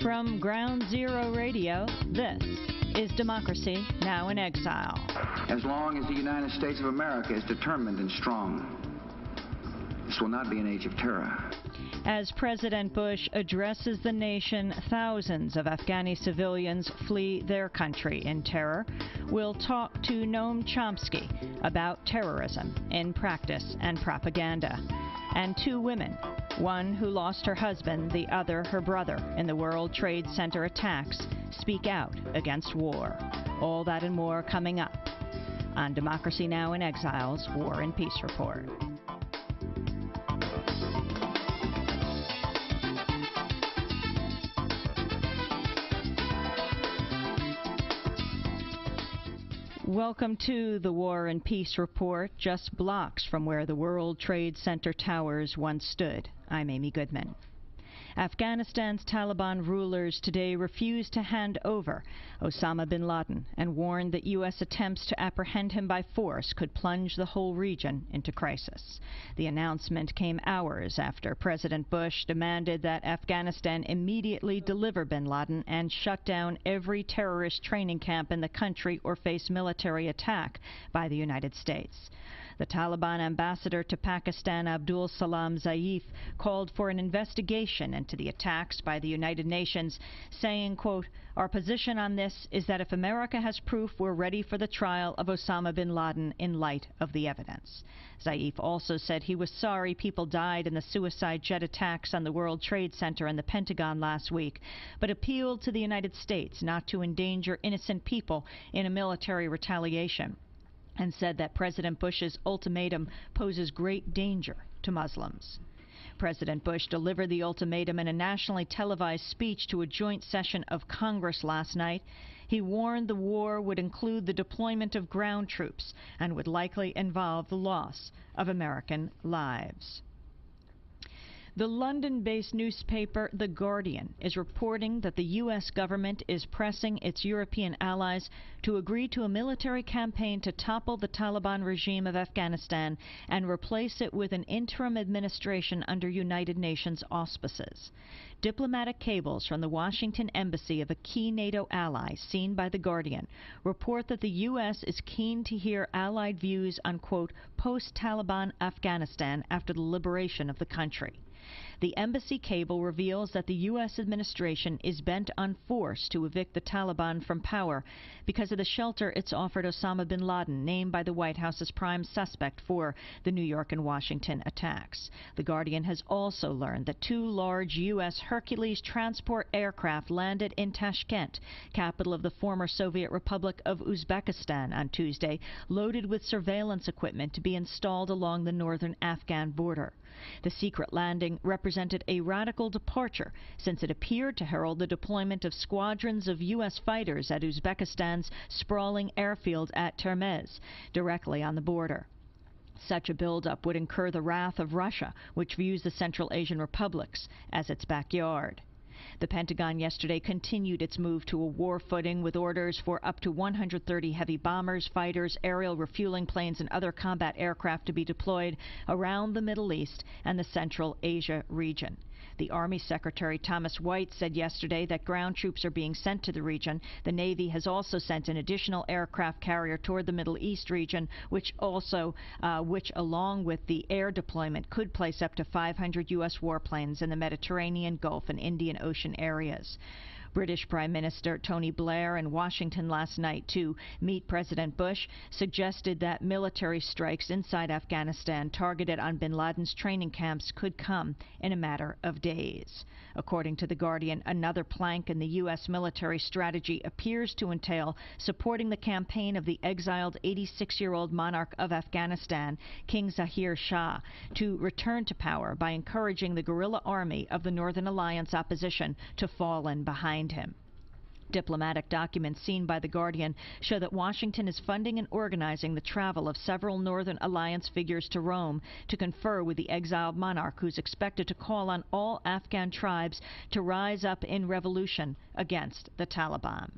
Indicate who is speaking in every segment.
Speaker 1: From Ground Zero Radio, this is Democracy Now! In Exile.
Speaker 2: As long as the United States of America is determined and strong, this will not be an age of terror.
Speaker 1: As President Bush addresses the nation, thousands of Afghani civilians flee their country in terror. We'll talk to Noam Chomsky about terrorism in practice and propaganda. And two women, one who lost her husband, the other her brother, in the World Trade Center attacks, speak out against war. All that and more coming up on Democracy Now! In Exile's War and Peace Report. Welcome to the War and Peace Report, just blocks from where the World Trade Center towers once stood. I'm Amy Goodman. Afghanistan's Taliban rulers today refused to hand over Osama bin Laden and warned that U.S. attempts to apprehend him by force could plunge the whole region into crisis. The announcement came hours after President Bush demanded that Afghanistan immediately deliver bin Laden and shut down every terrorist training camp in the country or face military attack by the United States. The Taliban ambassador to Pakistan, Abdul Salam Zaif, called for an investigation into the attacks by the United Nations, saying, quote, "Our position on this is that if America has proof, we're ready for the trial of Osama bin Laden in light of the evidence." Zaif also said he was sorry people died in the suicide jet attacks on the World Trade Center and the Pentagon last week, but appealed to the United States not to endanger innocent people in a military retaliation, and said that President Bush's ultimatum poses great danger to Muslims. President Bush delivered the ultimatum in a nationally televised speech to a joint session of Congress last night. He warned the war would include the deployment of ground troops and would likely involve the loss of American lives. The London-based newspaper The Guardian is reporting that the U.S. government is pressing its European allies to agree to a military campaign to topple the Taliban regime of Afghanistan and replace it with an interim administration under United Nations auspices. Diplomatic cables from the Washington embassy of a key NATO ally, seen by The Guardian, report that the U.S. is keen to hear allied views on, quote, post-Taliban Afghanistan after the liberation of the country. The embassy cable reveals that the U.S. administration is bent on force to evict the Taliban from power because of the shelter it's offered Osama bin Laden, named by the White House as prime suspect for the New York and Washington attacks. The Guardian has also learned that two large U.S. Hercules transport aircraft landed in Tashkent, capital of the former Soviet Republic of Uzbekistan, on Tuesday, loaded with surveillance equipment to be installed along the northern Afghan border. The secret landing represented a radical departure, since it appeared to herald the deployment of squadrons of U.S. fighters at Uzbekistan's sprawling airfield at Termez, directly on the border. Such a buildup would incur the wrath of Russia, which views the Central Asian republics as its backyard. The Pentagon yesterday continued its move to a war footing with orders for up to 130 heavy bombers, fighters, aerial refueling planes, and other combat aircraft to be deployed around the Middle East and the Central Asia region. The Army Secretary Thomas White said yesterday that ground troops are being sent to the region. The Navy has also sent an additional aircraft carrier toward the Middle East region, which along with the air deployment could place up to 500 U.S. warplanes in the Mediterranean, Gulf, and Indian Ocean areas. British Prime Minister Tony Blair in Washington last night to meet President Bush suggested that military strikes inside Afghanistan targeted on bin Laden's training camps could come in a matter of days. According to The Guardian, another plank in the U.S. military strategy appears to entail supporting the campaign of the exiled 86-year-old monarch of Afghanistan, King Zahir Shah, to return to power by encouraging the guerrilla army of the Northern Alliance opposition to fall in behind him. Diplomatic documents seen by The Guardian show that Washington is funding and organizing the travel of several Northern Alliance figures to Rome to confer with the exiled monarch, who's expected to call on all Afghan tribes to rise up in revolution against the Taliban.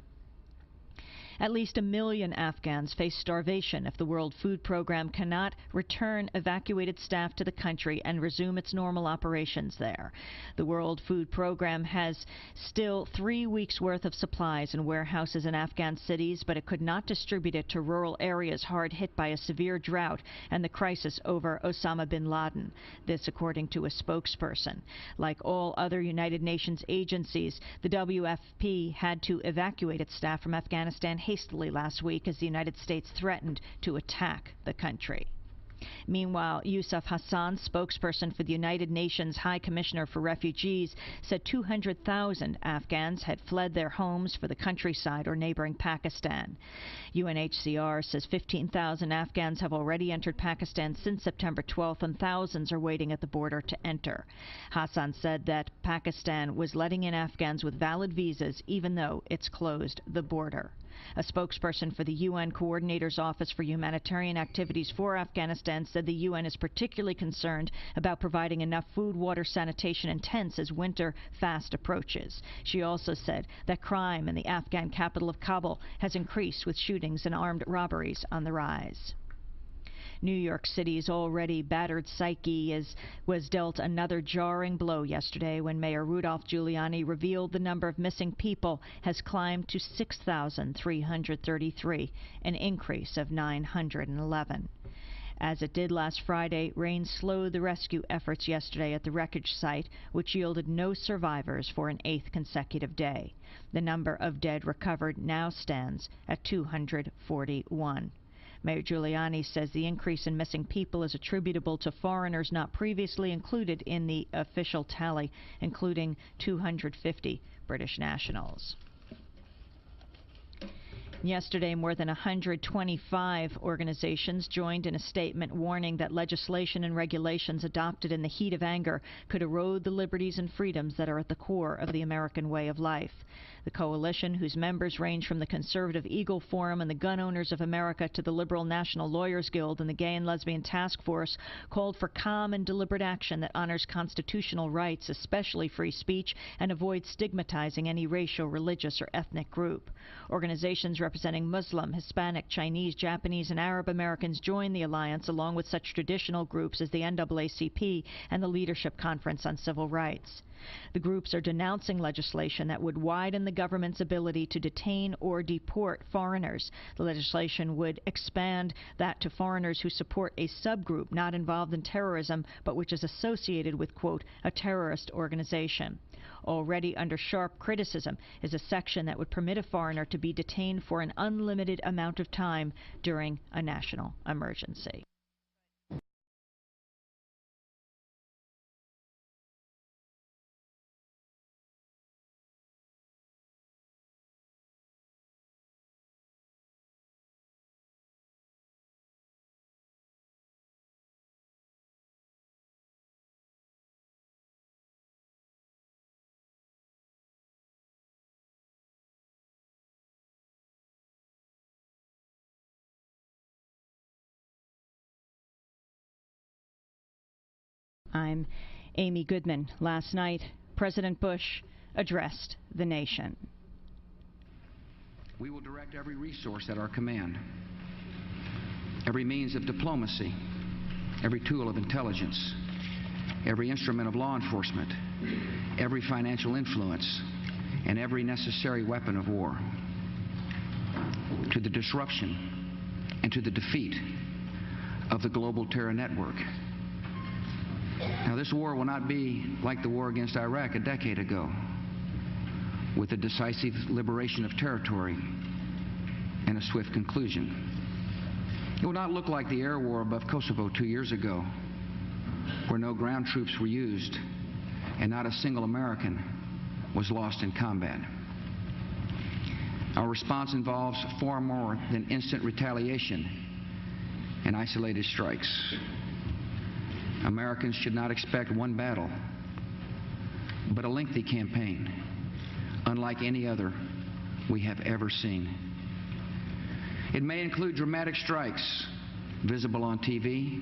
Speaker 1: At least 1 million Afghans face starvation if the World Food Program cannot return evacuated staff to the country and resume its normal operations there. The World Food Program has still 3 weeks' worth of supplies in warehouses in Afghan cities, but it could not distribute it to rural areas hard hit by a severe drought and the crisis over Osama bin Laden. This according to a spokesperson. Like all other United Nations agencies, the WFP had to evacuate its staff from Afghanistan hastily last week as the United States threatened to attack the country. Meanwhile, Yusuf Hassan, spokesperson for the United Nations High Commissioner for Refugees, said 200,000 Afghans had fled their homes for the countryside or neighboring Pakistan. UNHCR says 15,000 Afghans have already entered Pakistan since September 12th, and thousands are waiting at the border to enter. Hassan said that Pakistan was letting in Afghans with valid visas even though it's closed the border. A spokesperson for the UN Coordinator's Office for Humanitarian Activities for Afghanistan said the UN is particularly concerned about providing enough food, water, sanitation, and tents as winter fast approaches. She also said that crime in the Afghan capital of Kabul has increased, with shootings and armed robberies on the rise. New York City's already battered psyche was dealt another jarring blow yesterday when Mayor Rudolph Giuliani revealed the number of missing people has climbed to 6,333, an increase of 911. As it did last Friday, rain slowed the rescue efforts yesterday at the wreckage site, which yielded no survivors for an 8th consecutive day. The number of dead recovered now stands at 241. Mayor Giuliani says the increase in missing people is attributable to foreigners not previously included in the official tally, including 250 British nationals. Yesterday, more than 125 organizations joined in a statement warning that legislation and regulations adopted in the heat of anger could erode the liberties and freedoms that are at the core of the American way of life. The coalition, whose members range from the conservative Eagle Forum and the Gun Owners of America to the Liberal National Lawyers Guild and the Gay and Lesbian Task Force, called for calm and deliberate action that honors constitutional rights, especially free speech, and avoids stigmatizing any racial, religious, or ethnic group. Organizations representing Muslim, Hispanic, Chinese, Japanese, and Arab Americans joined the alliance, along with such traditional groups as the NAACP and the Leadership Conference on Civil Rights. The groups are denouncing legislation that would widen the government's ability to detain or deport foreigners. The legislation would expand that to foreigners who support a subgroup not involved in terrorism, but which is associated with, quote, a terrorist organization. Already under sharp criticism is a section that would permit a foreigner to be detained for an unlimited amount of time during a national emergency. I'm Amy Goodman. Last night, President Bush addressed the nation.
Speaker 2: We will direct every resource at our command, every means of diplomacy, every tool of intelligence, every instrument of law enforcement, every financial influence, and every necessary weapon of war to the disruption and to the defeat of the global terror network. Now, this war will not be like the war against Iraq a decade ago, with a decisive liberation of territory and a swift conclusion. It will not look like the air war above Kosovo 2 years ago, where no ground troops were used and not a single American was lost in combat. Our response involves far more than instant retaliation and isolated strikes. Americans should not expect one battle, but a lengthy campaign, unlike any other we have ever seen. It may include dramatic strikes, visible on TV,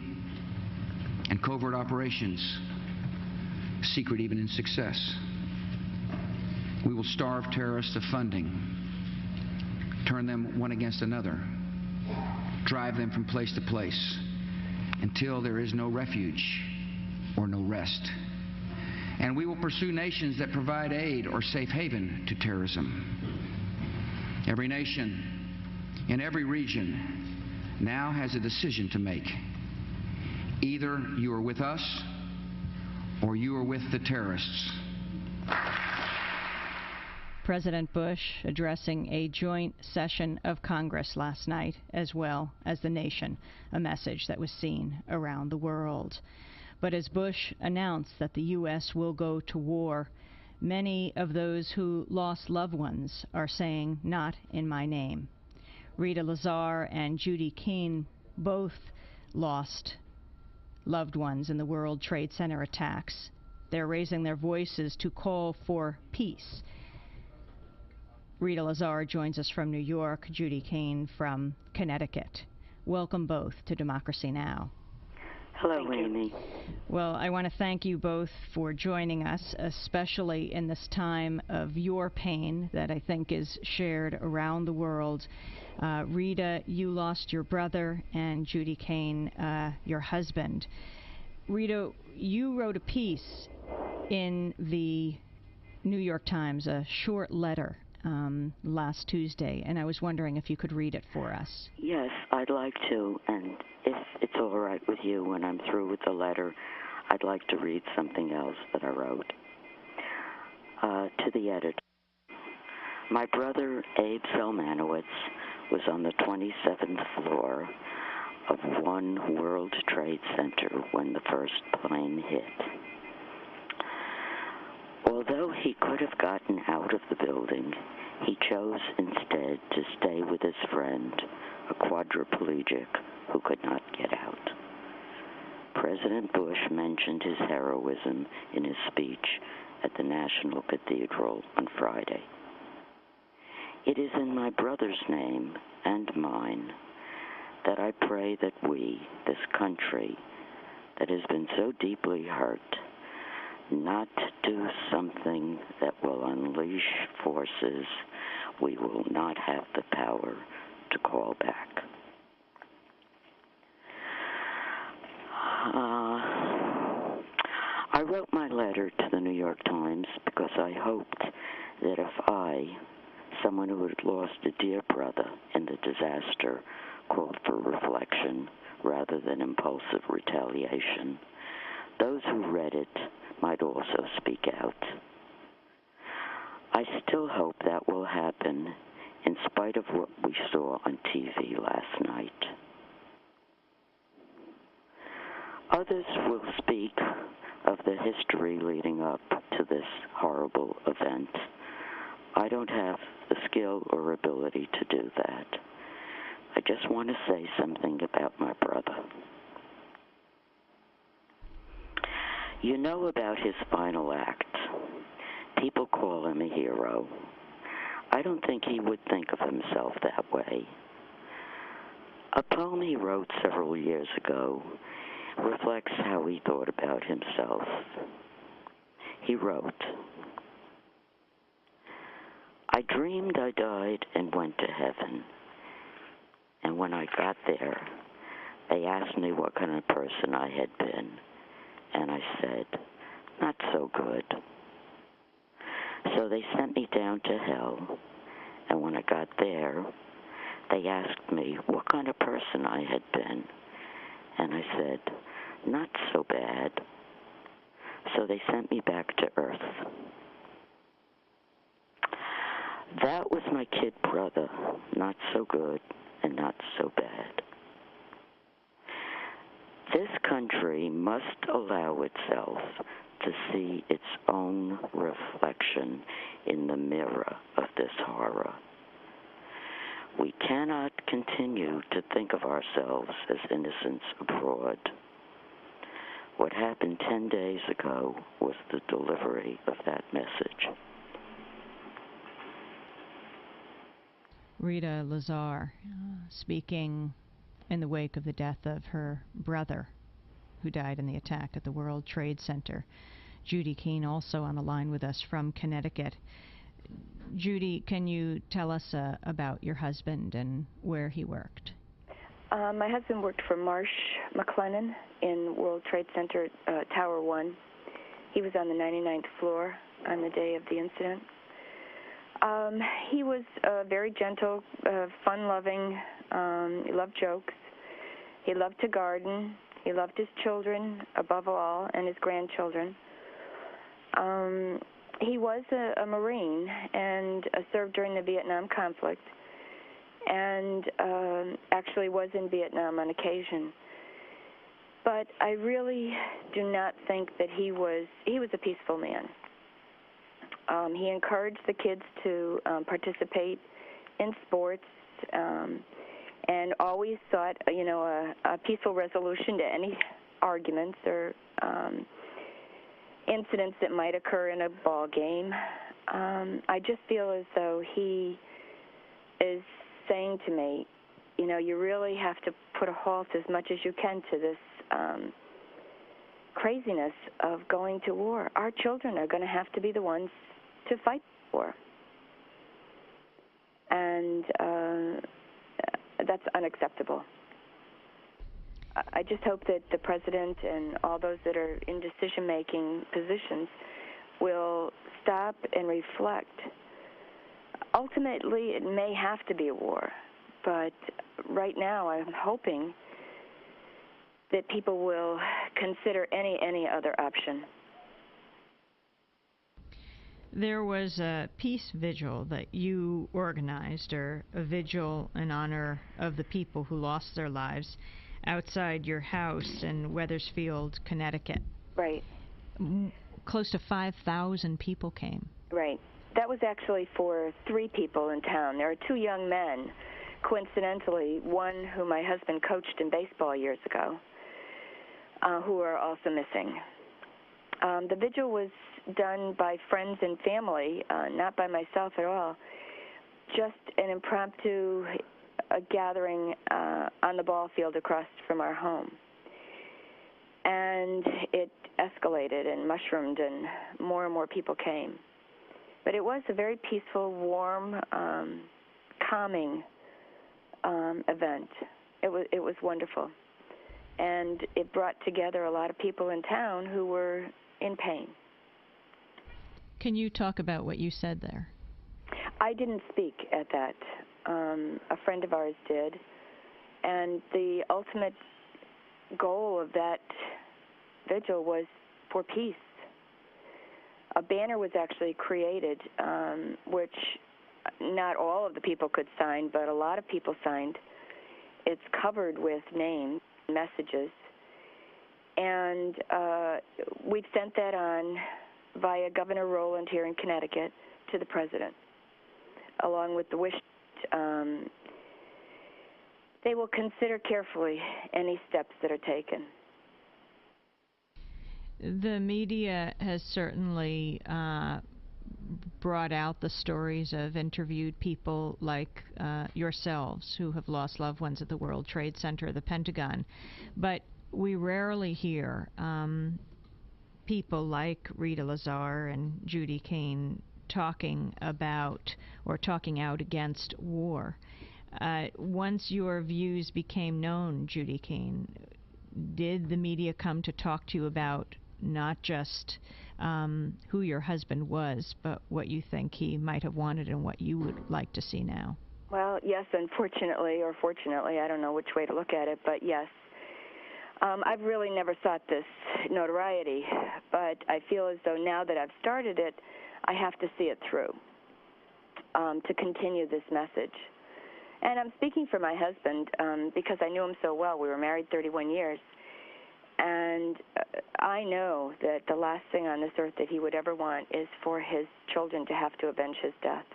Speaker 2: and covert operations, secret even in success. We will starve terrorists of funding, turn them one against another, drive them from place to place, until there is no refuge or no rest. And we will pursue nations that provide aid or safe haven to terrorism. Every nation in every region now has a decision to make. Either you are with us or you are with the terrorists.
Speaker 1: President Bush addressing a joint session of Congress last night, as well as the nation, a message that was seen around the world. But as Bush announced that the U.S. will go to war, many of those who lost loved ones are saying, "Not in my name." Rita Lazar and Judy Keene both lost loved ones in the World Trade Center attacks. They're raising their voices to call for peace. Rita Lazar joins us from New York, Judy Keene from Connecticut. Welcome both to Democracy Now!
Speaker 3: Hello, Amy.
Speaker 1: Well, I want to thank you both for joining us, especially in this time of your pain that I think is shared around the world. Rita, you lost your brother, and Judy Keene, your husband. Rita, you wrote a piece in the New York Times, a short letter, last Tuesday, and I was wondering if you could read it for us.
Speaker 3: Yes, I'd like to, and if it's all right with you, when I'm through with the letter, I'd like to read something else that I wrote. To the editor. My brother, Abe Zelmanowitz, was on the 27th floor of One World Trade Center when the first plane hit. Although he could have gotten out of the building, he chose instead to stay with his friend, a quadriplegic who could not get out. President Bush mentioned his heroism in his speech at the National Cathedral on Friday. It is in my brother's name and mine that I pray that we, this country that has been so deeply hurt, not do something that will unleash forces we will not have the power to call back. I wrote my letter to the New York Times because I hoped that if I, someone who had lost a dear brother in the disaster, called for reflection rather than impulsive retaliation, those who read it might also speak out. I still hope that will happen in spite of what we saw on TV last night. Others will speak of the history leading up to this horrible event. I don't have the skill or ability to do that. I just want to say something about my brother. You know about his final act. People call him a hero. I don't think he would think of himself that way. A poem he wrote several years ago reflects how he thought about himself. He wrote, I dreamed I died and went to heaven. And when I got there, they asked me what kind of person I had been. And I said, not so good. So they sent me down to hell. And when I got there, they asked me what kind of person I had been. And I said, not so bad. So they sent me back to Earth. That was my kid brother, not so good and not so bad. This country must allow itself to see its own reflection in the mirror of this horror. We cannot continue to think of ourselves as innocents abroad. What happened 10 days ago was the delivery of that message.
Speaker 1: Rita Lazar, speaking in the wake of the death of her brother, who died in the attack at the World Trade Center. Judy Keene also on the line with us from Connecticut. Judy, can you tell us about your husband and where he worked?
Speaker 4: My husband worked for Marsh McLennan in World Trade Center Tower 1. He was on the 99th floor on the day of the incident. He was very gentle, fun-loving. He loved jokes. He loved to garden. He loved his children, above all, and his grandchildren. He was a Marine and served during the Vietnam conflict, and actually was in Vietnam on occasion. But I really do not think that he was a peaceful man. He encouraged the kids to participate in sports, and always sought, a peaceful resolution to any arguments or incidents that might occur in a ball game. I just feel as though he is saying to me, you really have to put a halt as much as you can to this craziness of going to war. Our children are going to have to be the ones to fight war. And that's unacceptable. I just hope that the president and all those that are in decision-making positions will stop and reflect. Ultimately, it may have to be a war, but right now I'm hoping that people will consider any other option.
Speaker 1: There was a peace vigil that you organized, or a vigil in honor of the people who lost their lives outside your house in Wethersfield, Connecticut.
Speaker 4: Right.
Speaker 1: Close to 5,000 people came.
Speaker 4: Right. That was actually for 3 people in town. There are 2 young men, coincidentally, one who my husband coached in baseball years ago, who are also missing. The vigil was done by friends and family, not by myself at all. Just an impromptu gathering on the ball field across from our home. And it escalated and mushroomed, and more people came. But it was a very peaceful, warm, calming event. It was wonderful. And it brought together a lot of people in town who were in pain.
Speaker 1: Can you talk about what you said there?
Speaker 4: I didn't speak at that. A friend of ours did. And the ultimate goal of that vigil was for peace. A banner was actually created, which not all of the people could sign, but a lot of people signed. It's covered with names, messages. And we've sent that on via Governor Rowland here in Connecticut to the president, along with the wish they will consider carefully any steps that are taken.
Speaker 1: The media has certainly brought out the stories of interviewed people like yourselves who have lost loved ones at the World Trade Center, the Pentagon, but we rarely hear people like Rita Lazar and Judy Kane talking about or talking out against war. Once your views became known, Judy Kane, did the media come to talk to you about not just who your husband was, but what you think he might have wanted and what you would like to see now?
Speaker 4: Well, yes, unfortunately, or fortunately, I don't know which way to look at it, but yes. I've really never sought this notoriety, but I feel as though now that I've started it, I have to see it through to continue this message. And I'm speaking for my husband because I knew him so well. We were married 31 years. And I know that the last thing on this earth that he would ever want is for his children to have to avenge his death.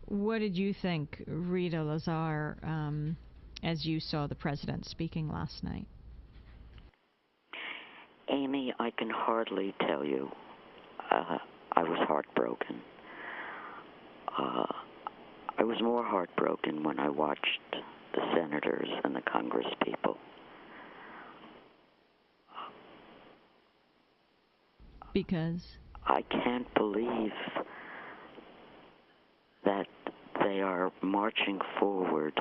Speaker 1: What did you think, Rita Lazar, as you saw the president speaking last night?
Speaker 3: Amy, I can hardly tell you. I was heartbroken. I was more heartbroken when I watched the senators and the Congress people.
Speaker 1: Because?
Speaker 3: I can't believe that they are marching forward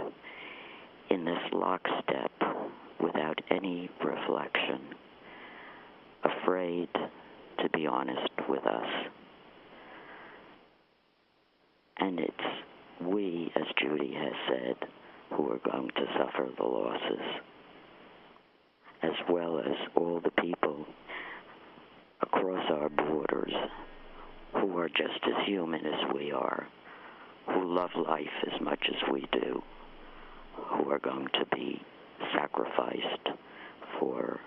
Speaker 3: in this lockstep without any reflection, afraid to be honest with us. And it's we, as Judy has said, who are going to suffer the losses, as well as all the people across our borders who are just as human as we are, who love life as much as we do, who are going to be sacrificed for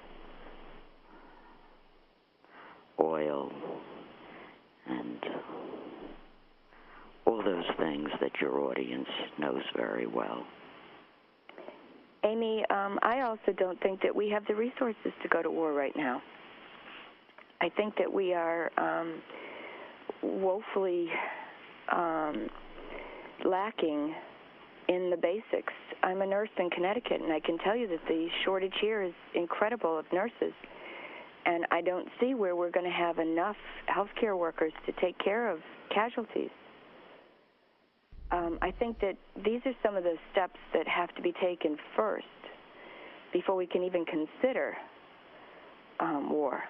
Speaker 3: oil and all those things that your audience knows very well.
Speaker 4: Amy, I also don't think that we have the resources to go to war right now. I think that we are woefully lacking in the basics. I'm a nurse in Connecticut, and I can tell you that the shortage here is incredible of nurses. And I don't see where we're going to have enough healthcare workers to take care of casualties. I think that these are some of the steps that have to be taken first before we can even consider war.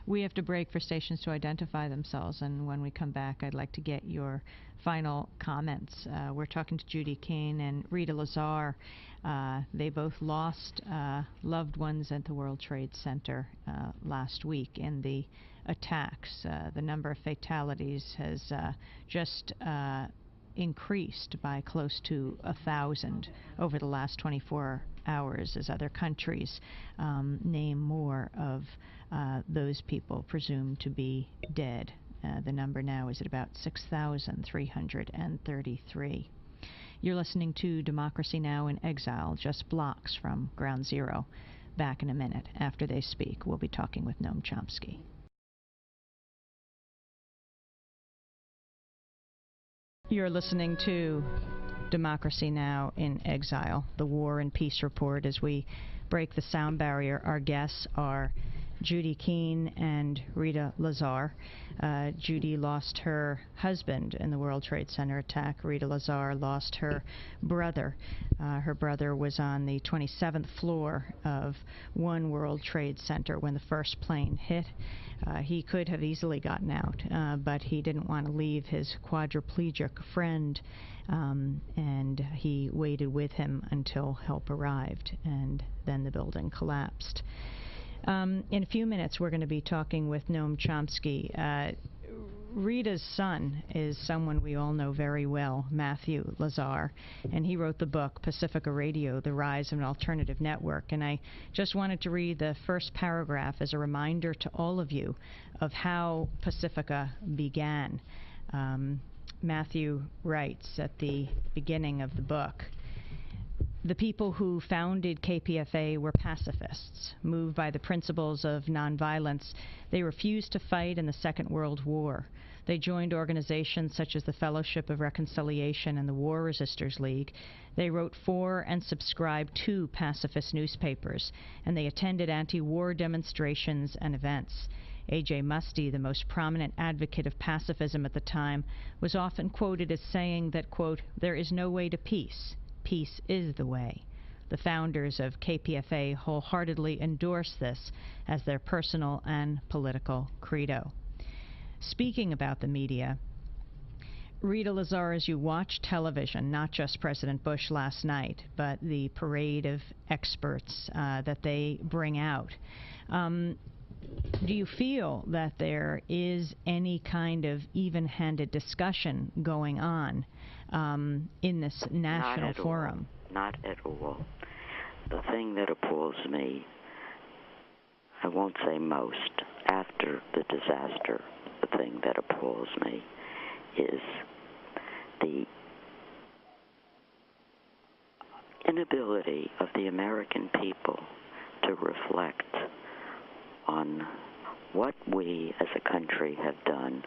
Speaker 1: We have to break for stations to identify themselves, and when we come back, I'd like to get your final comments. We're talking to Judy Keene and Rita Lazar. They both lost loved ones at the World Trade Center last week in the attacks. The number of fatalities has just increased by close to 1,000 over the last 24 hours as other countries name more of those people presumed to be dead. The number now is at about 6,333. You're listening to Democracy Now! In Exile, just blocks from Ground Zero. Back in a minute. After they speak, we'll be talking with Noam Chomsky. You're listening to Democracy Now! In Exile, the War and Peace Report. As we break the sound barrier, our guests are Judy Keene and Rita Lazar. Judy lost her husband in the World Trade Center attack. Rita Lazar lost her brother. Her brother was on the 27th floor of One World Trade Center when the first plane hit. He could have easily gotten out, but he didn't want to leave his quadriplegic friend, and he waited with him until help arrived, and then the building collapsed. In a few minutes, we're going to be talking with Noam Chomsky. Rita's son is someone we all know very well, Matthew Lazar, and he wrote the book Pacifica Radio, The Rise of an Alternative Network. And I just wanted to read the first paragraph as a reminder to all of you of how Pacifica began. Matthew writes at the beginning of the book, "The people who founded KPFA were pacifists. Moved by the principles of nonviolence, they refused to fight in the Second World War. They joined organizations such as the Fellowship of Reconciliation and the War Resisters League. They wrote for and subscribed to pacifist newspapers, and they attended anti-war demonstrations and events. A.J. Muste, the most prominent advocate of pacifism at the time, was often quoted as saying that, quote, 'there is no way to peace. Peace is the way.' The founders of KPFA wholeheartedly endorse this as their personal and political credo." Speaking about the media, Rita Lazar, as you watch television, not just President Bush last night, but the parade of experts that they bring out, do you feel that there is any kind of even-handed discussion going on in this national forum?
Speaker 3: Not at all. The thing that appalls me, I won't say most, after the disaster, the thing that appalls me is the inability of the American people to reflect on what we as a country have done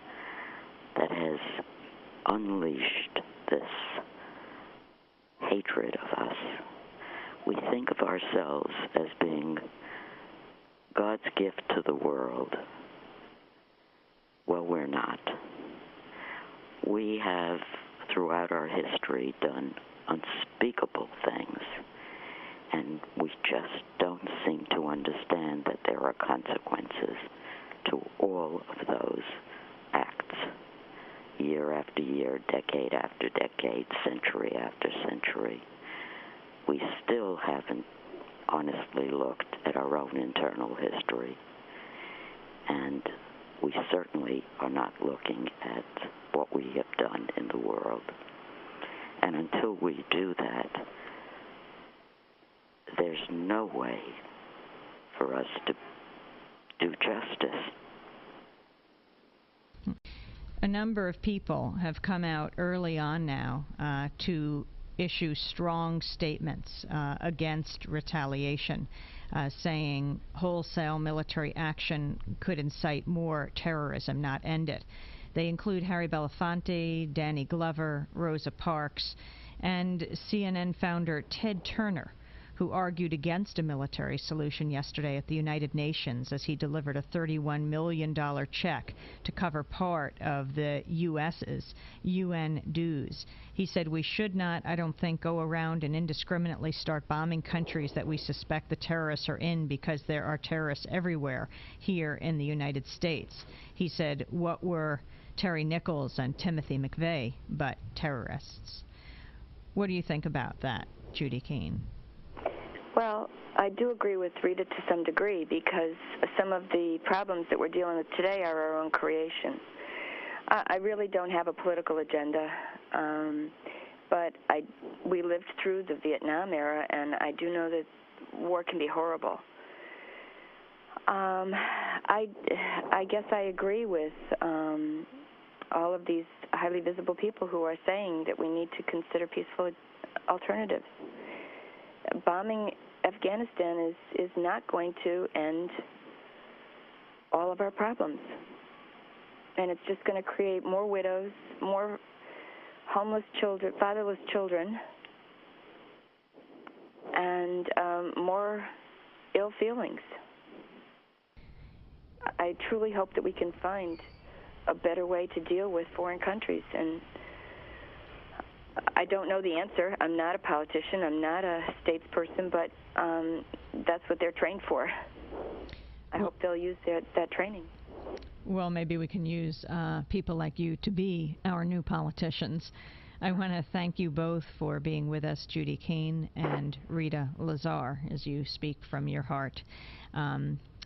Speaker 3: that has unleashed this hatred of us. We think of ourselves as being God's gift gift to the world. Well, we're not. We have, throughout our history, done unspeakable things, and we just don't seem to understand that there are consequences to all of those acts, year after year, decade after decade, century after century. We still haven't honestly looked at our own internal history, and we certainly are not looking at what we have done in the world. And until we do that, there's no way for us to do justice.
Speaker 1: A number of people have come out early on now to issue strong statements against retaliation, saying wholesale military action could incite more terrorism, not end it. They include Harry Belafonte, Danny Glover, Rosa Parks, and CNN founder Ted Turner, who argued against a military solution yesterday at the United Nations as he delivered a $31 million check to cover part of the U.S.'s UN dues. He said we should not, I don't think, go around and indiscriminately start bombing countries that we suspect the terrorists are in, because there are terrorists everywhere here in the United States. He said, what were Terry Nichols and Timothy McVeigh but terrorists? What do you think about that, Judy Keene?
Speaker 4: Well, I do agree with Rita to some degree, because some of the problems that we're dealing with today are our own creation. I really don't have a political agenda, but we lived through the Vietnam era, and I do know that war can be horrible. I guess I agree with all of these highly visible people who are saying that we need to consider peaceful alternatives. Bombing Afghanistan is not going to end all of our problems. And it's just going to create more widows, more homeless children, fatherless children, and more ill feelings. I truly hope that we can find a better way to deal with foreign countries. And I don't know the answer. I'm not a politician. I'm not a statesperson, but that's what they're trained for. I hope they'll use that training.
Speaker 1: Well, maybe we can use people like you to be our new politicians. I want to thank you both for being with us, Judy Keene and Rita Lazar, as you speak from your heart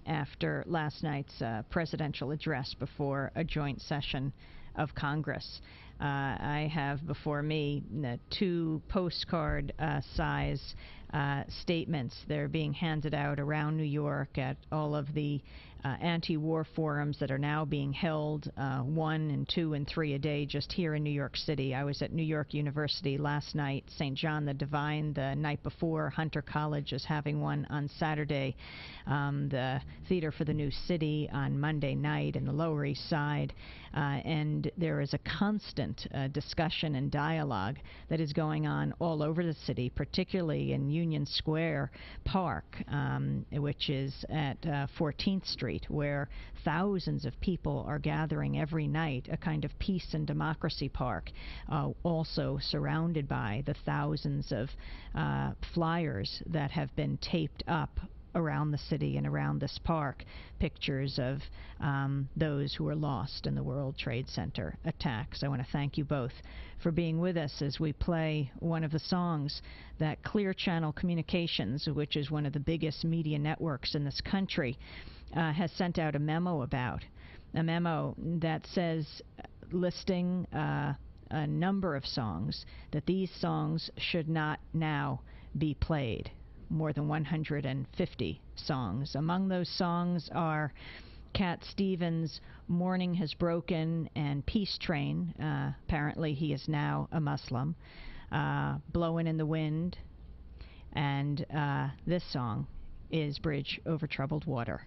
Speaker 1: after last night's presidential address before a joint session of Congress. I have before me two postcard-size statements. They're being handed out around New York at all of the anti-war forums that are now being held, 1 and 2 and 3 a day just here in New York City. I was at New York University last night, St. John the Divine the night before. Hunter College is having one on Saturday. The Theater for the New City on Monday night in the Lower East Side. And there is a constant discussion and dialogue that is going on all over the city, particularly in Union Square Park, which is at 14th Street, where thousands of people are gathering every night, a kind of peace and democracy park, also surrounded by the thousands of flyers that have been taped up around the city and around this park, pictures of those who were lost in the World Trade Center attacks. I want to thank you both for being with us as we play one of the songs that Clear Channel Communications, which is one of the biggest media networks in this country, has sent out a memo about. A memo that says, listing a number of songs, that these songs should not now be played. More than 150 songs. Among those songs are Cat Stevens' Morning Has Broken and Peace Train. Apparently he is now a Muslim. Blowin' in the Wind. And this song is Bridge Over Troubled Water.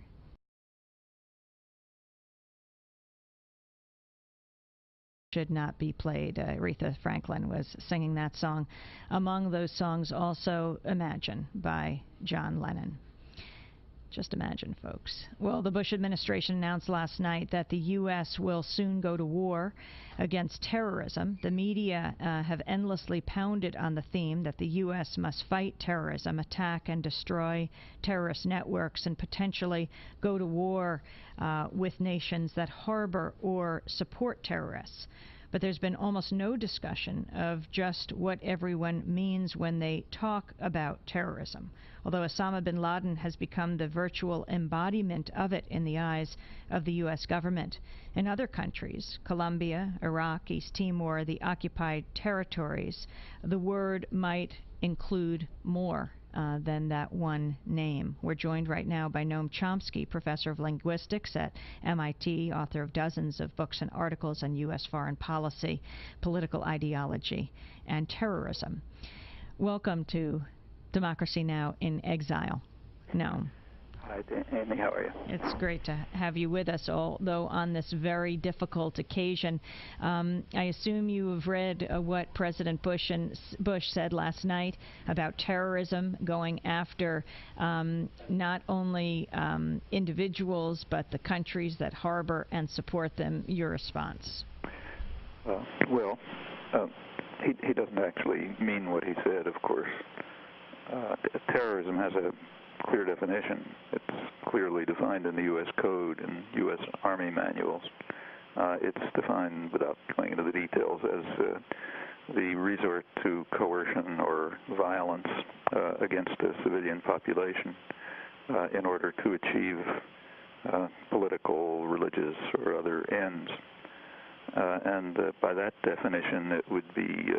Speaker 1: Should not be played. Aretha Franklin was singing that song. Among those songs also Imagine by John Lennon. Just imagine, folks. Well, the Bush administration announced last night that the U.S. will soon go to war against terrorism. The media have endlessly pounded on the theme that the U.S. must fight terrorism, attack and destroy terrorist networks, and potentially go to war with nations that harbor or support terrorists. But there's been almost no discussion of just what everyone means when they talk about terrorism, although Osama bin Laden has become the virtual embodiment of it in the eyes of the U.S. government. In other countries, Colombia, Iraq, East Timor, the occupied territories, the word might include more than that one name. We're joined right now by Noam Chomsky, professor of linguistics at MIT, author of dozens of books and articles on U.S. foreign policy, political ideology, and terrorism. Welcome to Democracy Now! In Exile, Noam.
Speaker 5: Hi, Amy. How are you?
Speaker 1: It's great to have you with us, although on this very difficult occasion. I assume you have read what President Bush said last night about terrorism going after not only individuals, but the countries that harbor and support them. Your response?
Speaker 5: He doesn't actually mean what he said, of course. Terrorism has a clear definition. It's clearly defined in the U.S. Code and U.S. Army manuals. It's defined, without going into the details, as the resort to coercion or violence against a civilian population in order to achieve political, religious, or other ends. And by that definition, it would be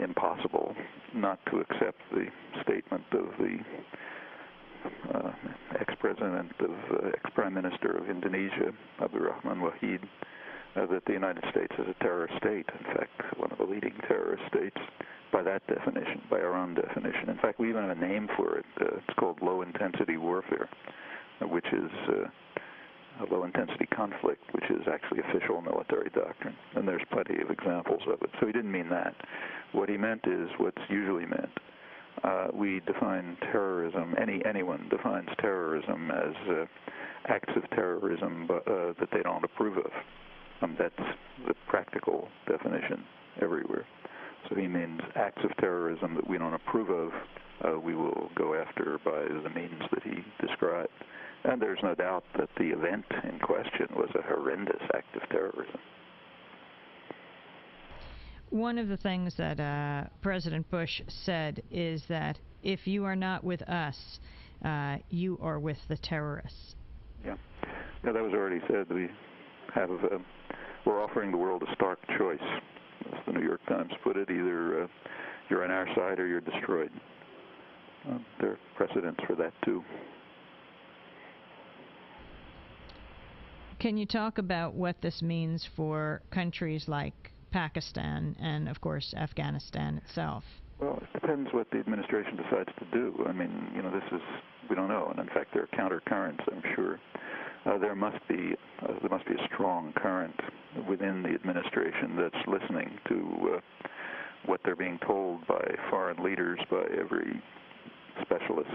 Speaker 5: impossible not to accept the statement of the ex-prime minister of Indonesia, Abdurrahman Wahid, that the United States is a terrorist state, in fact, one of the leading terrorist states, by that definition, by our own definition. In fact, we even have a name for it. It's called low-intensity warfare, which is a low-intensity conflict, which is actually official military doctrine, and there's plenty of examples of it. So he didn't mean that. What he meant is what's usually meant. We define terrorism, anyone defines terrorism as acts of terrorism that they don't approve of. That's the practical definition everywhere. So he means acts of terrorism that we don't approve of, we will go after by the means that he described. And there's no doubt that the event in question was a horrendous act of terrorism.
Speaker 1: One of the things that President Bush said is that if you are not with us, you are with the terrorists.
Speaker 5: Yeah, that was already said. We're offering the world a stark choice, as the New York Times put it. Either you're on our side or you're destroyed. There are precedents for that, too.
Speaker 1: Can you talk about what this means for countries like Pakistan and, of course, Afghanistan itself?
Speaker 5: Well, it depends what the administration decides to do. I mean, we don't know. And in fact, there are counter-currents, I'm sure. There must be a strong current within the administration that's listening to what they're being told by foreign leaders, by every specialist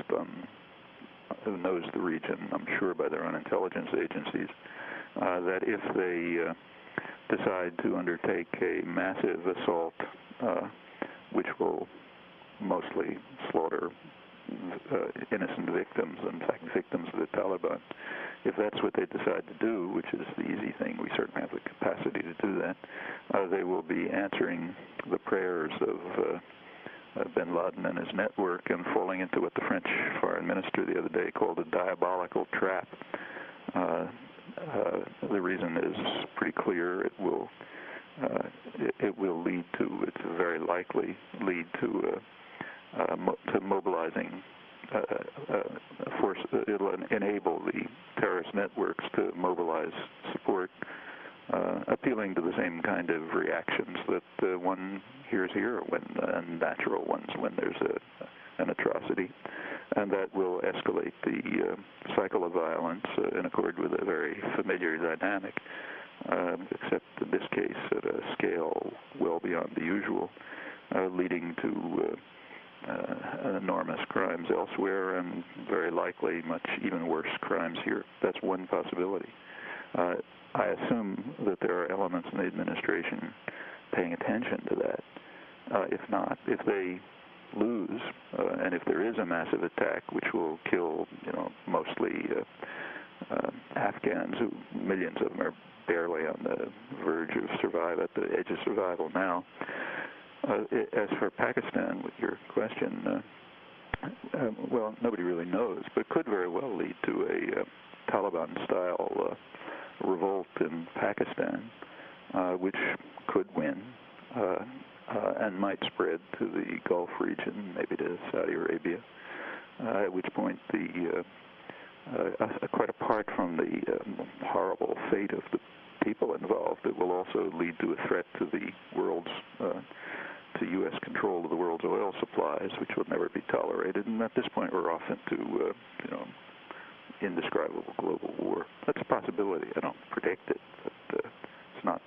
Speaker 5: who knows the region, I'm sure by their own intelligence agencies, that if they decide to undertake a massive assault, which will mostly slaughter innocent victims, in fact victims of the Taliban, if that's what they decide to do, which is the easy thing, we certainly have the capacity to do that, they will be answering the prayers of bin Laden and his network and falling into what the French foreign minister the other day called a diabolical trap. The reason is pretty clear. It will lead to, it's very likely lead to mobilizing force. It'll enable the terrorist networks to mobilize support, appealing to the same kind of reactions that one hears here, when natural ones when there's an atrocity, and that will escalate the cycle of violence in accord with a very familiar dynamic, except in this case at a scale well beyond the usual, leading to enormous crimes elsewhere, and very likely much even worse crimes here. That's one possibility. I assume that there are elements in the administration paying attention to that. If not, if they lose, and if there is a massive attack which will kill, mostly Afghans, who millions of them are barely on the verge of at the edge of survival now. As for Pakistan, with your question, well, nobody really knows, but could very well lead to a Taliban-style revolt in Pakistan, which could win and might spread to the Gulf region, maybe to Saudi Arabia, at which point quite apart from the horrible fate of the people involved, it will also lead to a threat to the world's to U.S. control of the world's oil supplies, which will never be tolerated. And at this point, we're off into indescribable global war. That's a possibility. I don't predict it, but it's not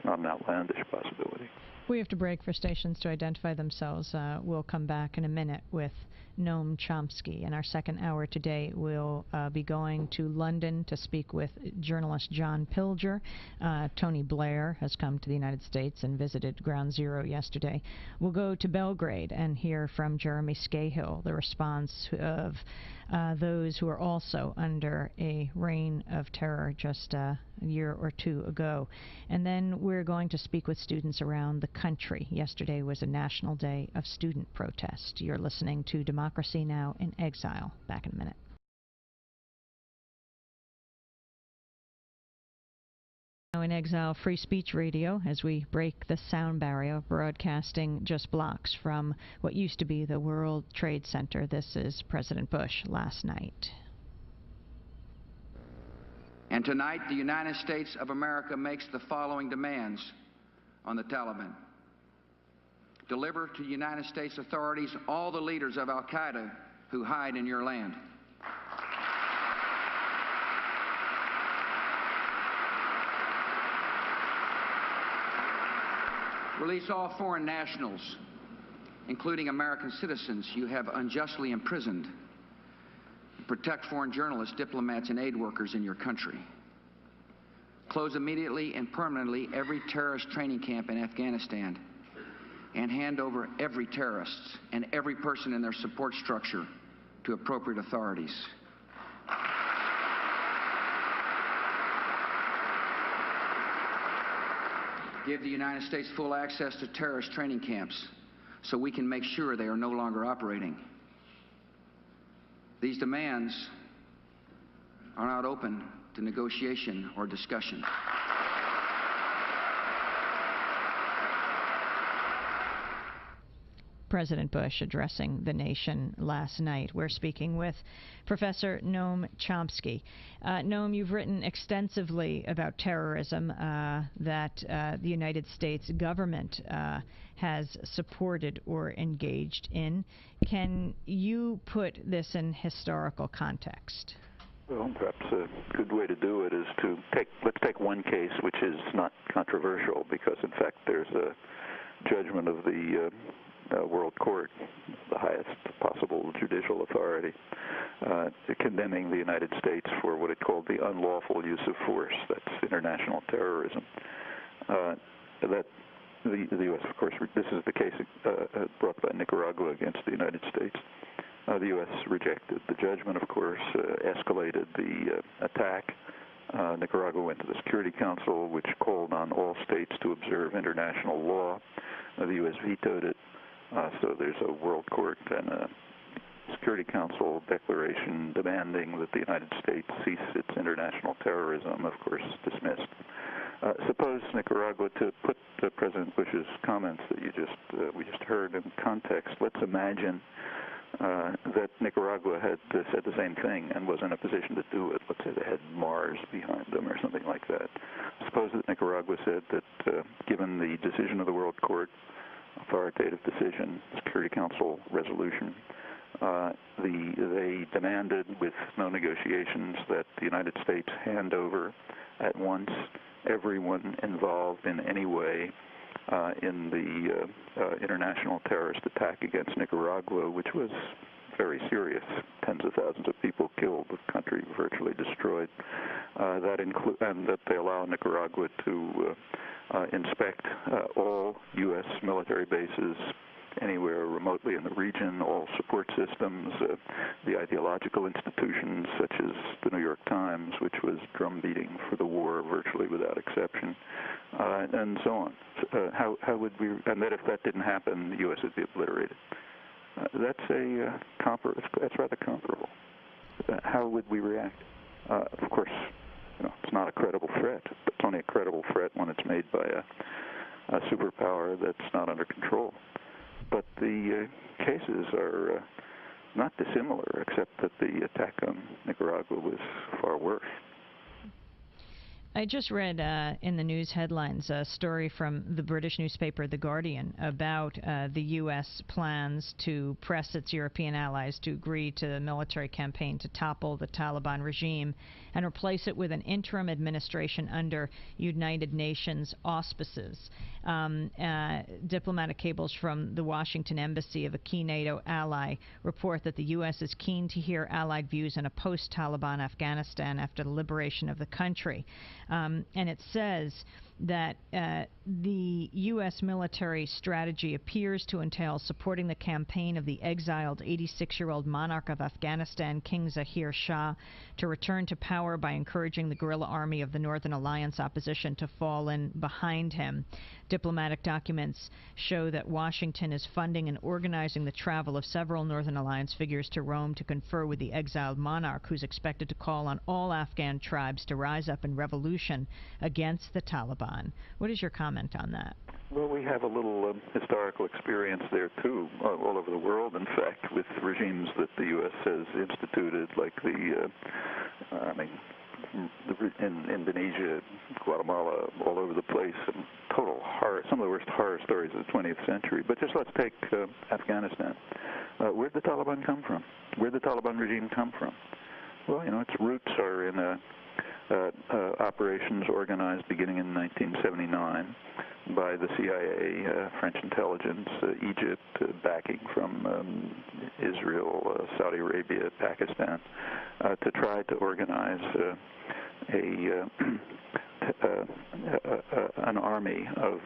Speaker 5: an outlandish possibility.
Speaker 1: We have to break for stations to identify themselves. We'll come back in a minute with Noam Chomsky. In our second hour today, we'll be going to London to speak with journalist John Pilger. Tony Blair has come to the United States and visited Ground Zero yesterday. We'll go to Belgrade and hear from Jeremy Scahill, the response of those who are also under a reign of terror just a year or two ago. And then we're going to speak with students around the country. Yesterday was a National Day of Student Protest. You're listening to Democracy Now! In Exile. Back in a minute. Now in Exile, Free Speech Radio, as we break the sound barrier, broadcasting just blocks from what used to be the World Trade Center. This is President Bush last night.
Speaker 2: And tonight, the United States of America makes the following demands on the Taliban. Deliver to United States authorities all the leaders of al-Qaeda who hide in your land. Release all foreign nationals, including American citizens you have unjustly imprisoned. Protect foreign journalists, diplomats, and aid workers in your country. Close immediately and permanently every terrorist training camp in Afghanistan, and hand over every terrorist and every person in their support structure to appropriate authorities. Give the United States full access to terrorist training camps so we can make sure they are no longer operating. These demands are not open to negotiation or discussion.
Speaker 1: President Bush addressing the nation last night. We're speaking with Professor Noam Chomsky. Noam, you've written extensively about terrorism that the United States government has supported or engaged in. Can you put this in historical context?
Speaker 5: Well, perhaps a good way to do it is let's take one case which is not controversial, because in fact there's a judgment of the World Court, the highest possible judicial authority, condemning the United States for what it called the unlawful use of force. That's international terrorism. That the U.S., of course, this is the case brought by Nicaragua against the United States. The U.S. rejected the judgment, of course, escalated the attack. Nicaragua went to the Security Council, which called on all states to observe international law. The U.S. vetoed it. So there's a World Court and a Security Council declaration demanding that the United States cease its international terrorism, of course, dismissed. Suppose Nicaragua, to put President Bush's comments that we just heard in context, let's imagine that Nicaragua had said the same thing and was in a position to do it. Let's say they had Mars behind them or something like that. Suppose that Nicaragua said that given the decision of the World Court, authoritative decision, Security Council resolution, they demanded with no negotiations that the United States hand over at once everyone involved in any way in the international terrorist attack against Nicaragua, which was very serious. Tens of thousands of people killed, the country virtually destroyed. And that they allow Nicaragua to inspect all U.S. military bases anywhere remotely in the region, all support systems, the ideological institutions such as the New York Times, which was drumbeating for the war virtually without exception, and so on. How would we? And that if that didn't happen, the U.S. would be obliterated. That's rather comparable. How would we react? Of course, it's not a credible threat. It's only a credible threat when it's made by a superpower that's not under control. But the cases are not dissimilar, except that the attack on Nicaragua was far worse.
Speaker 1: I just read in the news headlines a story from the British newspaper The Guardian about the U.S. plans to press its European allies to agree to the military campaign to topple the Taliban regime and replace it with an interim administration under United Nations auspices. Diplomatic cables from the Washington embassy of a key NATO ally report that the U.S. is keen to hear allied views in a post-Taliban Afghanistan after the liberation of the country. And it says that the U.S. military strategy appears to entail supporting the campaign of the exiled 86-year-old monarch of Afghanistan, King Zahir Shah, to return to power by encouraging the guerrilla army of the Northern Alliance opposition to fall in behind him. Diplomatic documents show that Washington is funding and organizing the travel of several Northern Alliance figures to Rome to confer with the exiled monarch, who's expected to call on all Afghan tribes to rise up in revolution against the Taliban. What is your comment on that?
Speaker 5: Well, we have a little historical experience there, too, all over the world, in fact, with regimes that the U.S. has instituted, like in Indonesia, Guatemala, all over the place, and total horror, some of the worst horror stories of the 20th century. But just let's take Afghanistan. Where'd the Taliban come from? Where'd the Taliban regime come from? Well, its roots are in operations organized beginning in 1979 by the CIA, French intelligence, Egypt, backing from Israel, Saudi Arabia, Pakistan, to try to organize an army of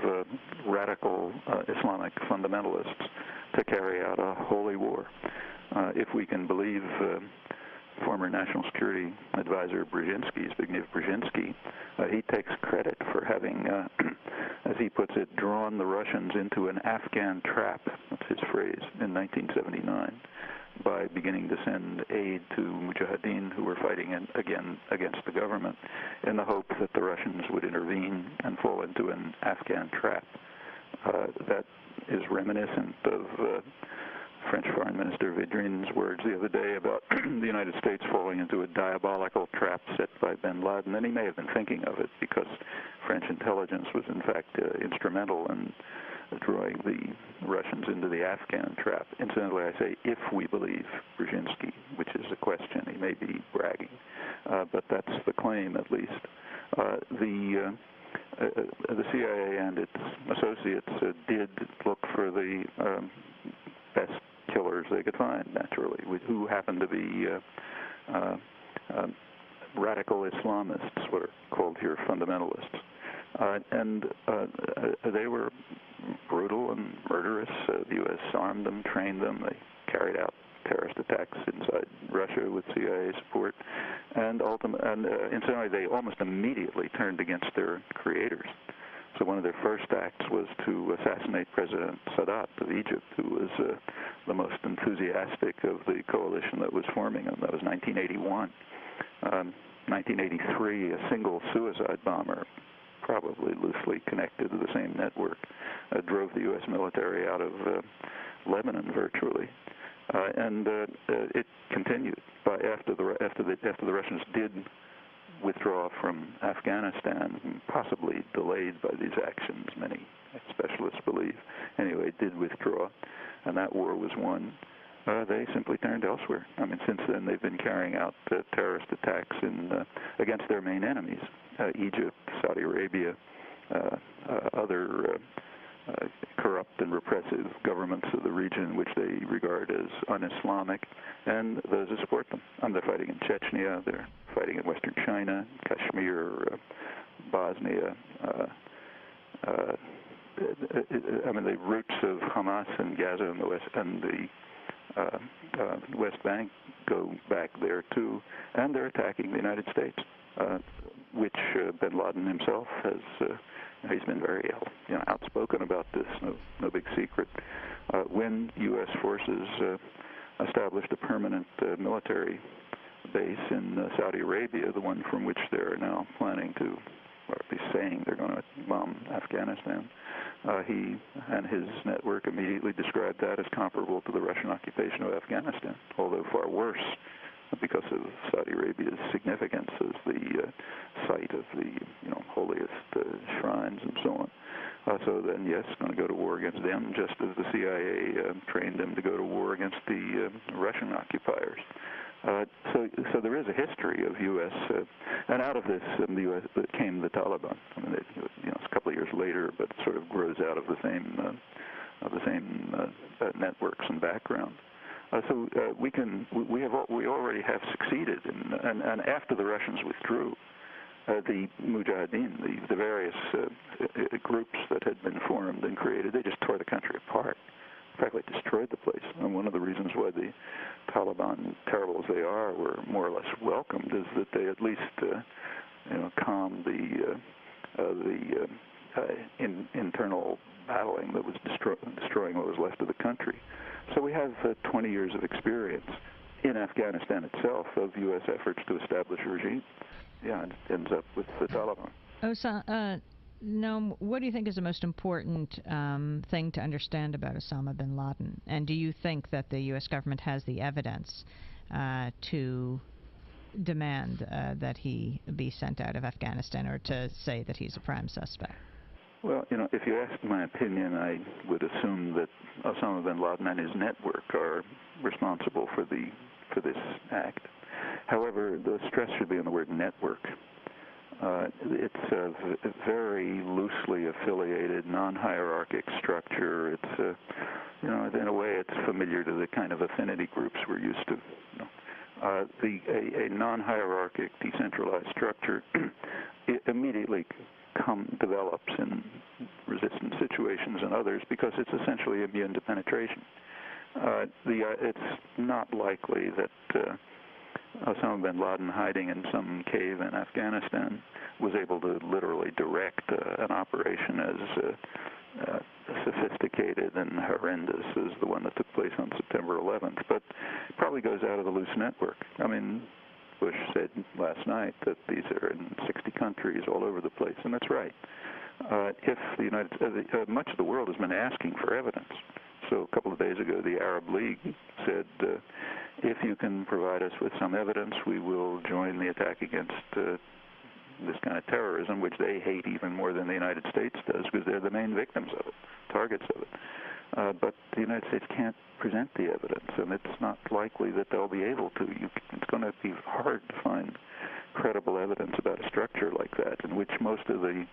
Speaker 5: radical Islamic fundamentalists to carry out a holy war. If we can believe former National Security Advisor Zbigniew Brzezinski, he takes credit for having, as he puts it, drawn the Russians into an Afghan trap, that's his phrase, in 1979, by beginning to send aid to mujahideen who were fighting again against the government in the hope that the Russians would intervene and fall into an Afghan trap. That is reminiscent of French Foreign Minister Védrine's words the other day about the United States falling into a diabolical trap set by bin Laden. And he may have been thinking of it because French intelligence was in fact instrumental in drawing the Russians into the Afghan trap. Incidentally, I say if we believe Brzezinski, which is a question. He may be bragging, but that's the claim at least. The CIA and its associates did look for the best killers they could find, naturally, who happened to be radical Islamists, what are called here fundamentalists. And they were brutal and murderous. The U.S. armed them, trained them. They carried out terrorist attacks inside Russia with CIA support. And incidentally, they almost immediately turned against their creators. So one of their first acts was to assassinate President Sadat of Egypt, who was the most enthusiastic of the coalition that was forming. And that was 1981. 1983, a single suicide bomber, probably loosely connected to the same network, drove the U.S. military out of Lebanon virtually. And it continued. After the Russians did withdraw from Afghanistan, possibly delayed by these actions, many specialists believe. Anyway, did withdraw, and that war was won. They simply turned elsewhere. I mean, since then they've been carrying out terrorist attacks against their main enemies, Egypt, Saudi Arabia, other corrupt and repressive governments of the region, which they regard as un-Islamic, and those who support them. They're fighting in Chechnya, they're fighting in Western China, Kashmir, Bosnia. The roots of Hamas and Gaza and the West and the West Bank go back there too, and they're attacking the United States, which Bin Laden himself has. He's been very outspoken about this. No big secret. When U.S. forces established a permanent military base in Saudi Arabia, the one from which they're now planning to, or at least saying they're going to bomb Afghanistan, he and his network immediately described that as comparable to the Russian occupation of Afghanistan, although far worse, because of Saudi Arabia's significance as the site of the holiest shrines and so on. So then, yes, going to go to war against them, just as the CIA trained them to go to war against the Russian occupiers. So there is a history of U.S. And out of this, the U.S. came the Taliban. It's a couple of years later, but it sort of grows out of the same networks and background. So we already have succeeded, and after the Russians withdrew, the Mujahideen, the various groups that had been formed and created, they just tore the country apart. Practically destroyed the place. And one of the reasons why the Taliban, terrible as they are, were more or less welcomed is that they at least calmed the internal battling that was destroying what was left of the country. So we have 20 years of experience in Afghanistan itself of U.S. efforts to establish a regime. Yeah, and it ends up with the Taliban.
Speaker 1: Noam, what do you think is the most important thing to understand about Osama bin Laden? And do you think that the U.S. government has the evidence to demand that he be sent out of Afghanistan, or to say that he's a prime suspect?
Speaker 5: Well, if you asked my opinion, I would assume that Osama bin Laden and his network are responsible for this act. However, the stress should be on the word network. It's a very loosely affiliated, non-hierarchic structure. It's, in a way, it's familiar to the kind of affinity groups we're used to. A non-hierarchic, decentralized structure it immediately develops in resistance situations and others because it's essentially immune to penetration. It's not likely that Osama bin Laden, hiding in some cave in Afghanistan, was able to literally direct an operation as sophisticated and horrendous as the one that took place on September 11th, but it probably goes out of the loose network. Bush said last night that these are in 60 countries all over the place, and that's right. If the much of the world has been asking for evidence. So a couple of days ago, the Arab League said, if you can provide us with some evidence, we will join the attack against this kind of terrorism, which they hate even more than the United States does, because they're the main victims of it, targets of it. But the United States can't present the evidence, and it's not likely that they'll be able to. It's going to be hard to find credible evidence about a structure like that, in which most of the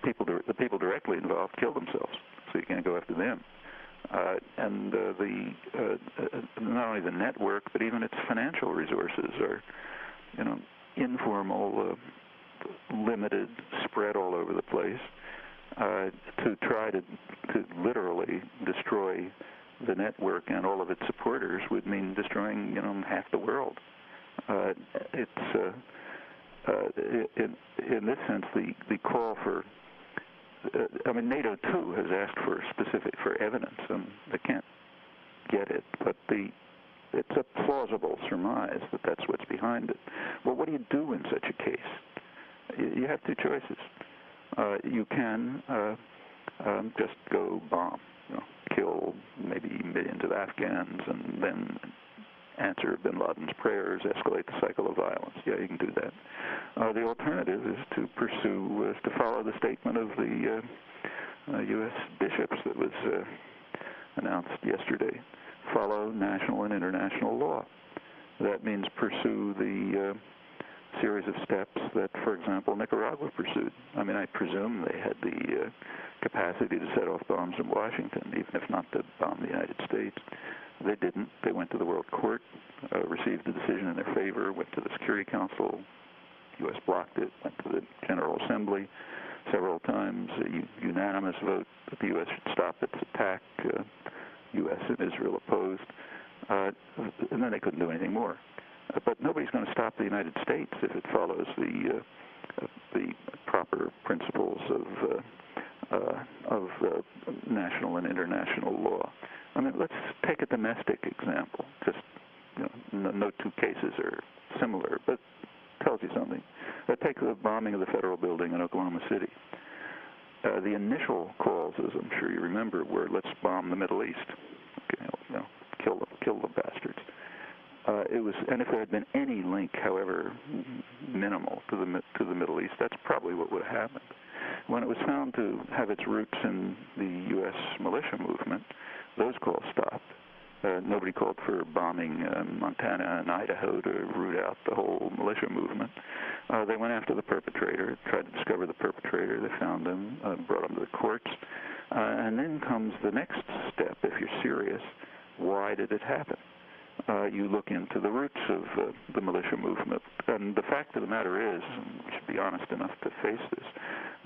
Speaker 5: people directly involved kill themselves, so you can't go after them. And not only the network, but even its financial resources are, informal, limited, spread all over the place. To try to literally destroy the network and all of its supporters would mean destroying, half the world. It's in this sense the call for. NATO too has asked for evidence, and they can't get it. But it's a plausible surmise that that's what's behind it. Well, what do you do in such a case? You have two choices. You can just go bomb, kill maybe millions of Afghans, and then answer bin Laden's prayers, escalate the cycle of violence. Yeah, you can do that. The alternative is to follow the statement of the U.S. bishops that was announced yesterday. Follow national and international law. That means pursue the series of steps that, for example, Nicaragua pursued. I mean, I presume they had the capacity to set off bombs in Washington, even if not to bomb the United States. They didn't. They went to the World Court, received a decision in their favor, went to the Security Council. The U.S. blocked it, went to the General Assembly several times, a unanimous vote that the U.S. should stop its attack. U.S. and Israel opposed, and then they couldn't do anything more. But nobody's going to stop the United States if it follows the proper principles of national and international law. I mean, let's take a domestic example. Just no two cases are similar, but tells you something. Take the bombing of the federal building in Oklahoma City. The initial calls, as I'm sure you remember, were let's bomb the Middle East. Okay, kill the bastards. It was, and if there had been any link, however minimal, to the Middle East, that's probably what would have happened. When it was found to have its roots in the U.S. militia movement, those calls stopped. Nobody called for bombing Montana and Idaho to root out the whole militia movement. They went after the perpetrator, tried to discover the perpetrator. They found him, brought him to the courts. And then comes the next step. If you're serious, why did it happen? You look into the roots of the militia movement. And the fact of the matter is, and we should be honest enough to face this,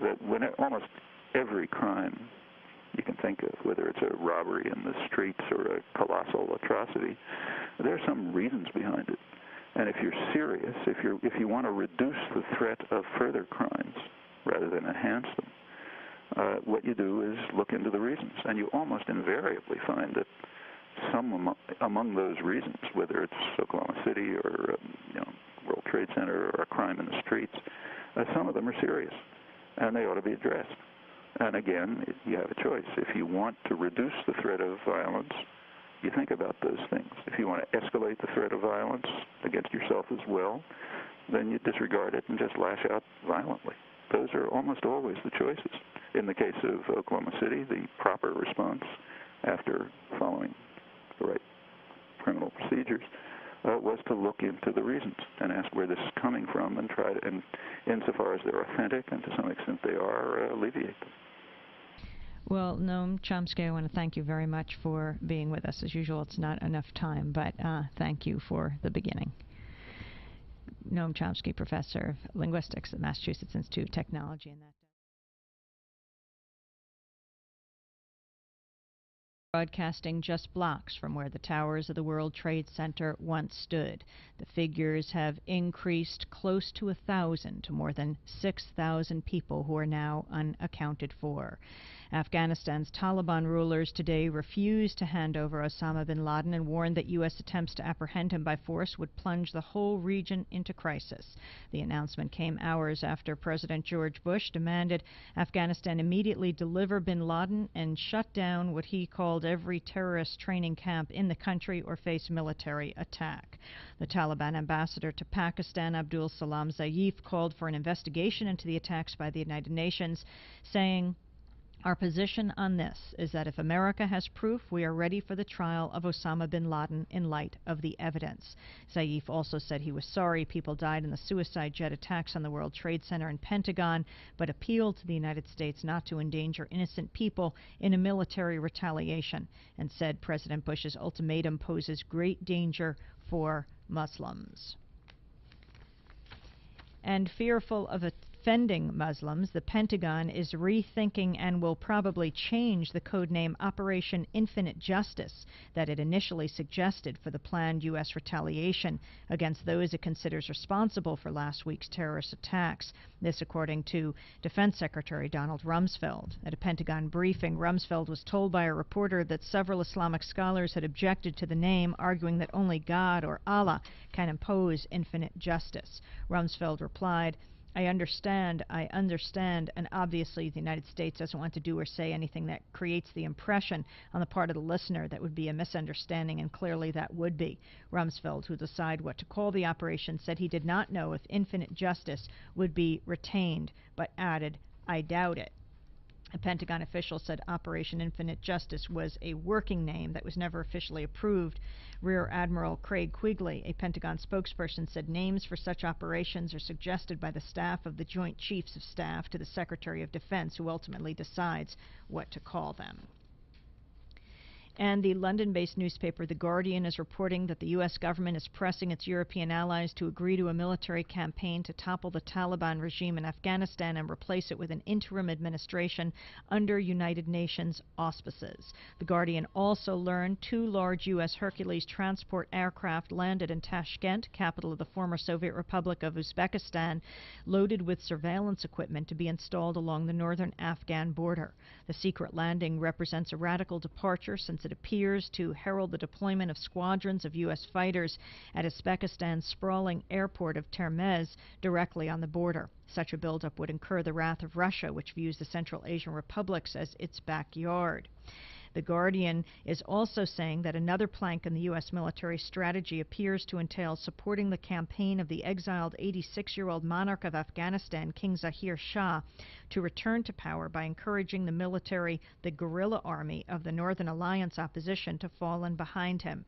Speaker 5: that when almost every crime you can think of, whether it's a robbery in the streets or a colossal atrocity, there are some reasons behind it. And if you're serious, if you want to reduce the threat of further crimes rather than enhance them, what you do is look into the reasons. And you almost invariably find that some among those reasons, whether it's Oklahoma City or World Trade Center or a crime in the streets, some of them are serious, and they ought to be addressed. And again, you have a choice. If you want to reduce the threat of violence, you think about those things. If you want to escalate the threat of violence against yourself as well, then you disregard it and just lash out violently. Those are almost always the choices. In the case of Oklahoma City, the proper response after following the right criminal procedures was to look into the reasons and ask where this is coming from and try to, and insofar as they're authentic, and to some extent they are, alleviate them.
Speaker 1: Well, Noam Chomsky, I want to thank you very much for being with us. As usual, it's not enough time, but thank you for the beginning. Noam Chomsky, professor of linguistics at Massachusetts Institute of Technology. And that broadcasting just blocks from where the towers of the World Trade Center once stood. The figures have increased close to 1,000 to more than 6,000 people who are now unaccounted for. Afghanistan's Taliban rulers today refused to hand over Osama bin Laden and warned that U.S. attempts to apprehend him by force would plunge the whole region into crisis. The announcement came hours after President George Bush demanded Afghanistan immediately deliver bin Laden and shut down what he called every terrorist training camp in the country or face military attack. The Taliban ambassador to Pakistan, Abdul Salam Zaif, called for an investigation into the attacks by the United Nations, saying, "Our position on this is that if America has proof, we are ready for the trial of Osama bin Laden in light of the evidence." Zaif also said he was sorry people died in the suicide jet attacks on the World Trade Center and Pentagon, but appealed to the United States not to endanger innocent people in a military retaliation, and said President Bush's ultimatum poses great danger for Muslims. And fearful of offending Muslims, the Pentagon is rethinking and will probably change the codename Operation Infinite Justice that it initially suggested for the planned U.S. retaliation against those it considers responsible for last week's terrorist attacks. This according to Defense Secretary Donald Rumsfeld. At a Pentagon briefing, Rumsfeld was told by a reporter that several Islamic scholars had objected to the name, arguing that only God or Allah can impose infinite justice. Rumsfeld replied, I understand, and obviously the United States doesn't want to do or say anything that creates the impression on the part of the listener that would be a misunderstanding, and clearly that would be. Rumsfeld, who decided what to call the operation, said he did not know if infinite justice would be retained, but added, I doubt it. A Pentagon official said Operation Infinite Justice was a working name that was never officially approved. Rear Admiral Craig Quigley, a Pentagon spokesperson, said names for such operations are suggested by the staff of the Joint Chiefs of Staff to the Secretary of Defense, who ultimately decides what to call them. And the London-based newspaper The Guardian is reporting that the U.S. government is pressing its European allies to agree to a military campaign to topple the Taliban regime in Afghanistan and replace it with an interim administration under United Nations auspices. The Guardian also learned 2 large U.S. Hercules transport aircraft landed in Tashkent, capital of the former Soviet Republic of Uzbekistan, loaded with surveillance equipment to be installed along the northern Afghan border. The secret landing represents a radical departure since it appears to herald the deployment of squadrons of U.S. fighters at Uzbekistan's sprawling airport of Termez, directly on the border. Such a buildup would incur the wrath of Russia, which views the Central Asian republics as its backyard. The Guardian is also saying that another plank in the U.S. military strategy appears to entail supporting the campaign of the exiled 86-year-old monarch of Afghanistan, King Zahir Shah, to return to power by encouraging the guerrilla army of the Northern Alliance opposition to fall in behind him.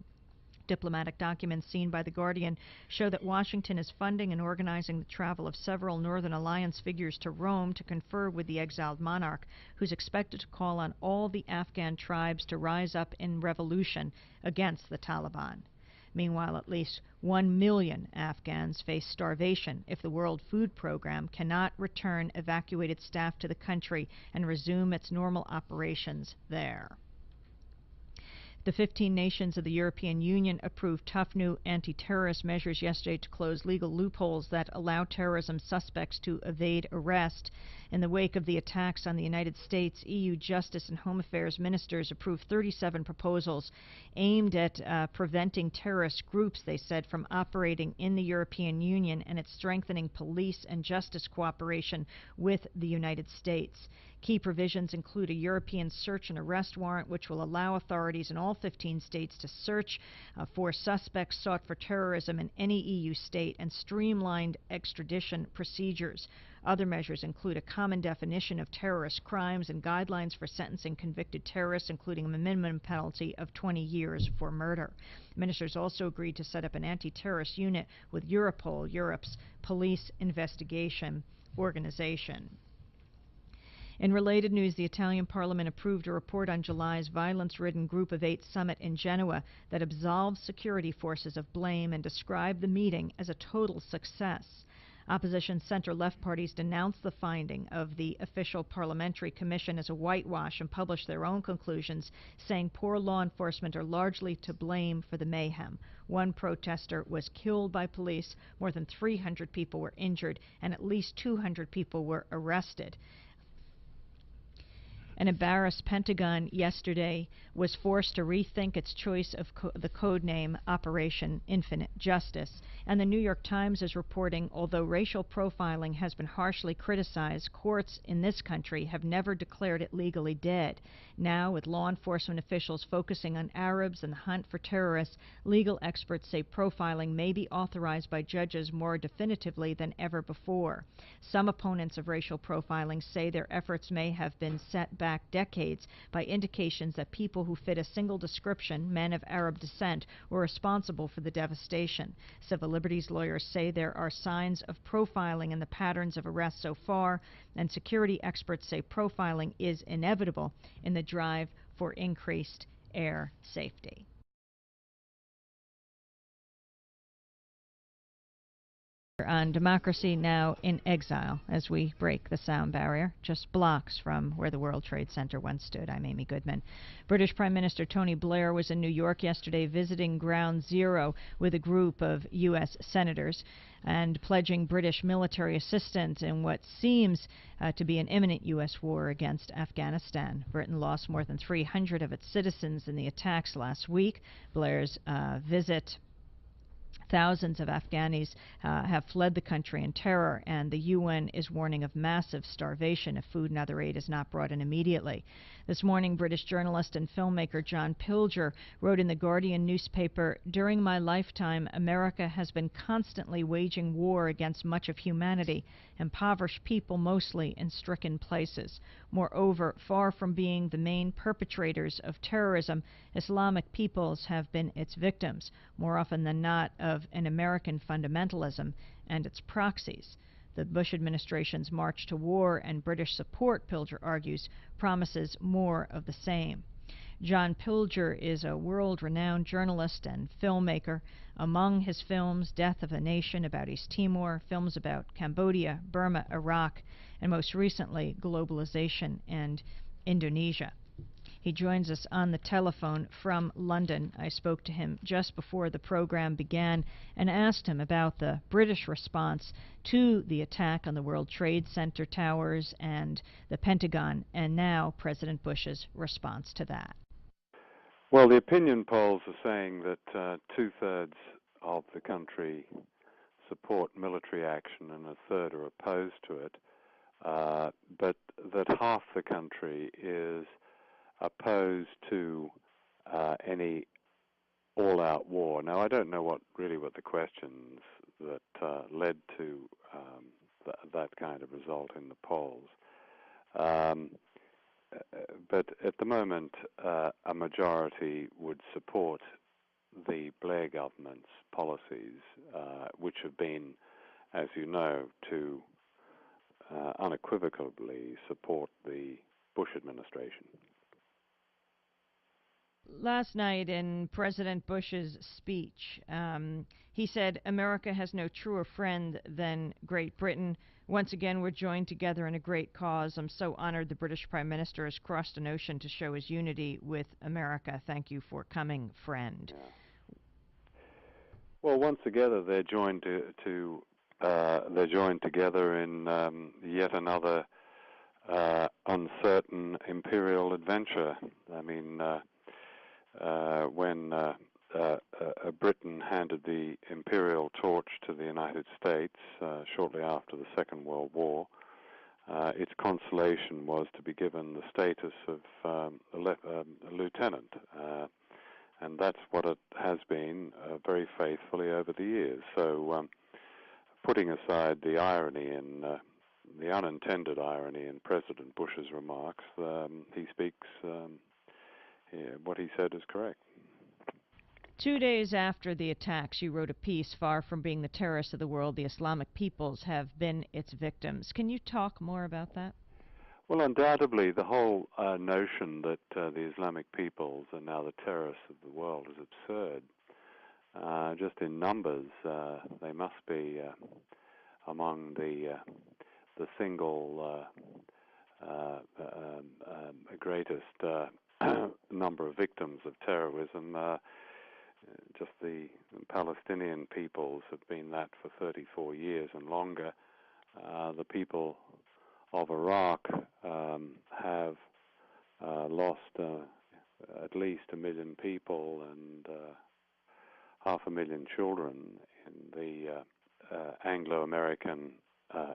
Speaker 1: Diplomatic documents seen by The Guardian show that Washington is funding and organizing the travel of several Northern Alliance figures to Rome to confer with the exiled monarch, who's expected to call on all the Afghan tribes to rise up in revolution against the Taliban. Meanwhile, at least 1 million Afghans face starvation if the World Food Program cannot return evacuated staff to the country and resume its normal operations there. The 15 nations of the European Union approved tough new anti-terrorist measures yesterday to close legal loopholes that allow terrorism suspects to evade arrest. In the wake of the attacks on the United States, EU Justice and Home Affairs ministers approved 37 proposals aimed at preventing terrorist groups, they said, from operating in the European Union, and at strengthening police and justice cooperation with the United States. Key provisions include a European search and arrest warrant, which will allow authorities in all 15 states to search for suspects sought for terrorism in any EU state, and streamlined extradition procedures. Other measures include a common definition of terrorist crimes and guidelines for sentencing convicted terrorists, including a minimum penalty of 20 years for murder. Ministers also agreed to set up an anti-terrorist unit with Europol, Europe's police investigation organization. In related news, the Italian parliament approved a report on July's violence-ridden Group of 8 summit in Genoa that absolved security forces of blame and described the meeting as a total success. Opposition center-left parties denounced the finding of the official parliamentary commission as a whitewash and published their own conclusions, saying poor law enforcement are largely to blame for the mayhem. One protester was killed by police, more than 300 people were injured, and at least 200 people were arrested. An embarrassed Pentagon yesterday was forced to rethink its choice of the code name Operation Infinite Justice. And the New York Times is reporting, although racial profiling has been harshly criticized, courts in this country have never declared it legally dead. Now, with law enforcement officials focusing on Arabs and the hunt for terrorists, legal experts say profiling may be authorized by judges more definitively than ever before. Some opponents of racial profiling say their efforts may have been set back decades by indications that people who fit a single description, men of Arab descent, were responsible for the devastation. Civil liberties lawyers say there are signs of profiling in the patterns of arrests so far, and security experts say profiling is inevitable in the drive for increased air safety. On Democracy Now! In Exile, as we break the sound barrier, just blocks from where the World Trade Center once stood. I'm Amy Goodman. British Prime Minister Tony Blair was in New York yesterday visiting Ground Zero with a group of U.S. senators and pledging British military assistance in what seems to be an imminent U.S. war against Afghanistan. Britain lost more than 300 of its citizens in the attacks last week. Blair's visit Thousands of Afghanis have fled the country in terror, and the UN is warning of massive starvation if food and other aid is not brought in immediately. This morning, British journalist and filmmaker John Pilger wrote in the Guardian newspaper, "During my lifetime, America has been constantly waging war against much of humanity, impoverished people mostly in stricken places. Moreover, far from being the main perpetrators of terrorism, Islamic peoples have been its victims, more often than not of an American fundamentalism and its proxies." The Bush administration's march to war and British support, Pilger argues, promises more of the same. John Pilger is a world-renowned journalist and filmmaker. Among his films, Death of a Nation about East Timor, films about Cambodia, Burma, Iraq, and most recently, Globalization and Indonesia. He joins us on the telephone from London. I spoke to him just before the program began and asked him about the British response to the attack on the World Trade Center towers and the Pentagon, and now President Bush's response to that.
Speaker 6: Well, the opinion polls are saying that two-thirds of the country support military action and a third are opposed to it, but that half the country is opposed to any all-out war. Now, I don't know what the questions that led to that kind of result in the polls. But at the moment, a majority would support the Blair government's policies, which have been, as you know, to unequivocally support the Bush administration.
Speaker 1: Last night in President Bush's speech, he said, "America has no truer friend than Great Britain. Once again, we're joined together in a great cause. I'm so honored the British Prime Minister has crossed an ocean to show his unity with America. Thank you for coming, friend."
Speaker 6: Yeah. Well, once together, they're joined together in yet another uncertain imperial adventure. I mean, when Britain handed the imperial torch to the United States shortly after the Second World War, its consolation was to be given the status of a lieutenant, and that's what it has been very faithfully over the years. So, putting aside the irony and the unintended irony in President Bush's remarks, he speaks. What he said is correct.
Speaker 1: 2 days after the attacks, you wrote a piece, "Far from being the terrorists of the world, the Islamic peoples have been its victims." Can you talk more about that?
Speaker 6: Well, undoubtedly, the whole notion that the Islamic peoples are now the terrorists of the world is absurd. Just in numbers, they must be among the single greatest number of victims of terrorism. Just the Palestinian peoples have been that for 34 years and longer. The people of Iraq have lost at least 1 million people and 500,000 children in the Anglo-American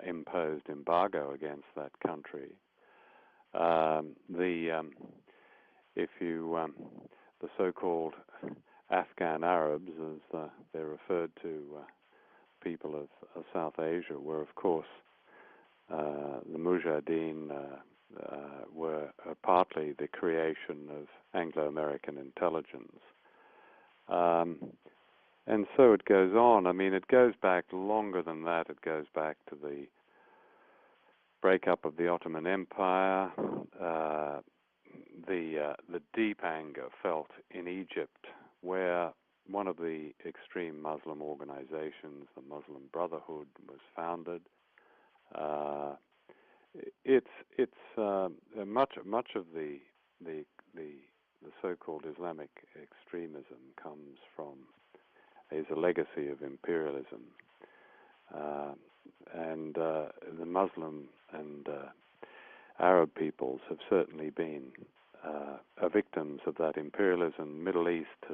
Speaker 6: imposed embargo against that country. The so-called Afghan Arabs, as they're referred to, people of South Asia, were of course the Mujahideen were partly the creation of Anglo-American intelligence. And so it goes on. I mean, it goes back longer than that. It goes back to the breakup of the Ottoman Empire, the deep anger felt in Egypt, where one of the extreme Muslim organizations, the Muslim Brotherhood, was founded. Much of the so-called Islamic extremism comes from is a legacy of imperialism, and the Muslim and Arab peoples have certainly been victims of that imperialism. Middle East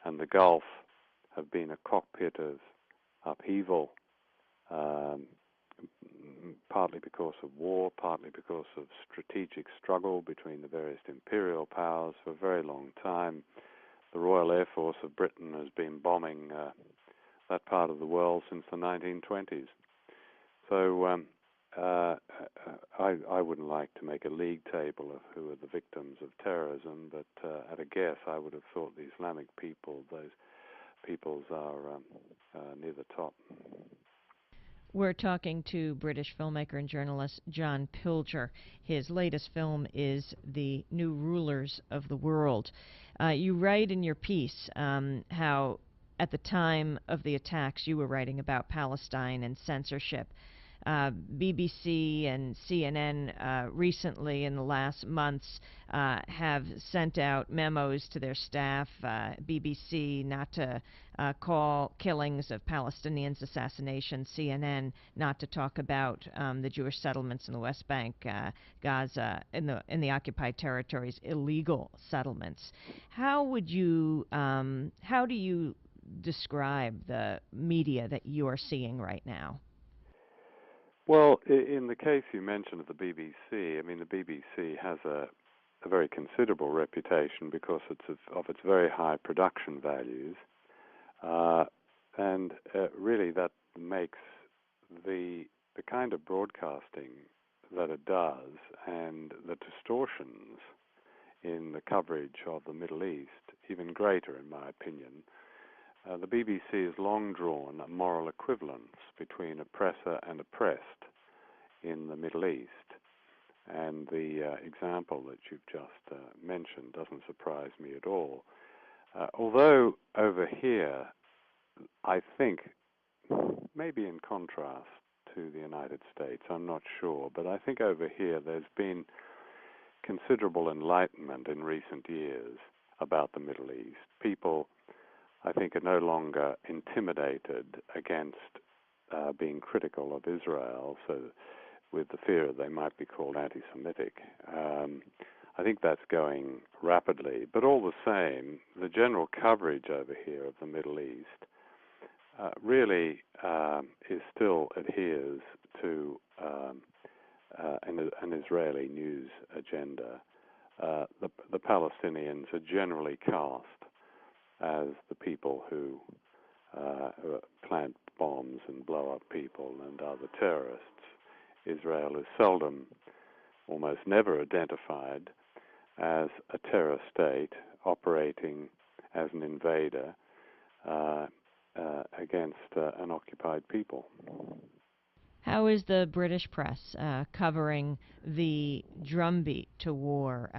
Speaker 6: and the Gulf have been a cockpit of upheaval, partly because of war, partly because of strategic struggle between the various imperial powers for a very long time. The Royal Air Force of Britain has been bombing that part of the world since the 1920s. So I wouldn't like to make a league table of who are the victims of terrorism, but at a guess, I would have thought the Islamic people, those peoples are near the top.
Speaker 1: We're talking to British filmmaker and journalist John Pilger. His latest film is The New Rulers of the World. You write in your piece how at the time of the attacks you were writing about Palestine and censorship. BBC and CNN recently in the last months have sent out memos to their staff, BBC not to call killings of Palestinians assassination, CNN not to talk about the Jewish settlements in the West Bank, Gaza, in the occupied territories, illegal settlements. How do you describe the media that you are seeing right now?
Speaker 6: Well, in the case you mentioned of the BBC, I mean, the BBC has a very considerable reputation because of its very high production values, and really that makes the kind of broadcasting that it does and the distortions in the coverage of the Middle East even greater, in my opinion. The BBC has long drawn a moral equivalence between oppressor and oppressed in the Middle East, and the example that you've just mentioned doesn't surprise me at all. Although over here, I think, maybe in contrast to the United States, I'm not sure, but I think over here there's been considerable enlightenment in recent years about the Middle East. People, I think, are no longer intimidated against being critical of Israel, so with the fear that they might be called anti-Semitic. I think that's going rapidly, but all the same, the general coverage over here of the Middle East really still adheres to an Israeli news agenda. The Palestinians are generally cast as the people who plant bombs and blow up people and are the terrorists. Israel is seldom, almost never identified as a terror state operating as an invader against an occupied people.
Speaker 1: How is the British press covering the drumbeat to war?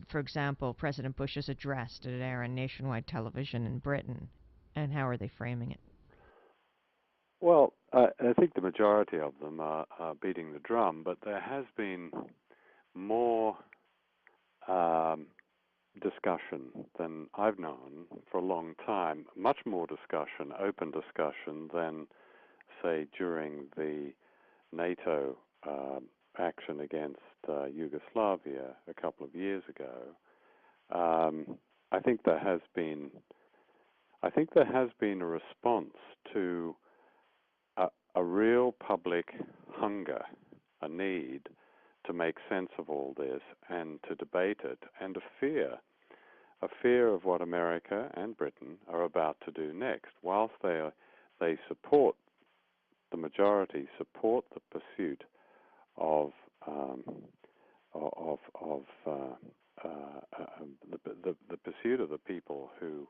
Speaker 1: For example, President Bush's address did it air on nationwide television in Britain, and how are they framing it?
Speaker 6: Well, I think the majority of them are beating the drum, but there has been more discussion than I've known for a long time, much more discussion, open discussion, than, say, during the NATO action against Yugoslavia a couple of years ago. I think there has been a response to a real public hunger, a need to make sense of all this and to debate it, and a fear of what America and Britain are about to do next. Whilst they support, the majority support the pursuit of the pursuit of the people who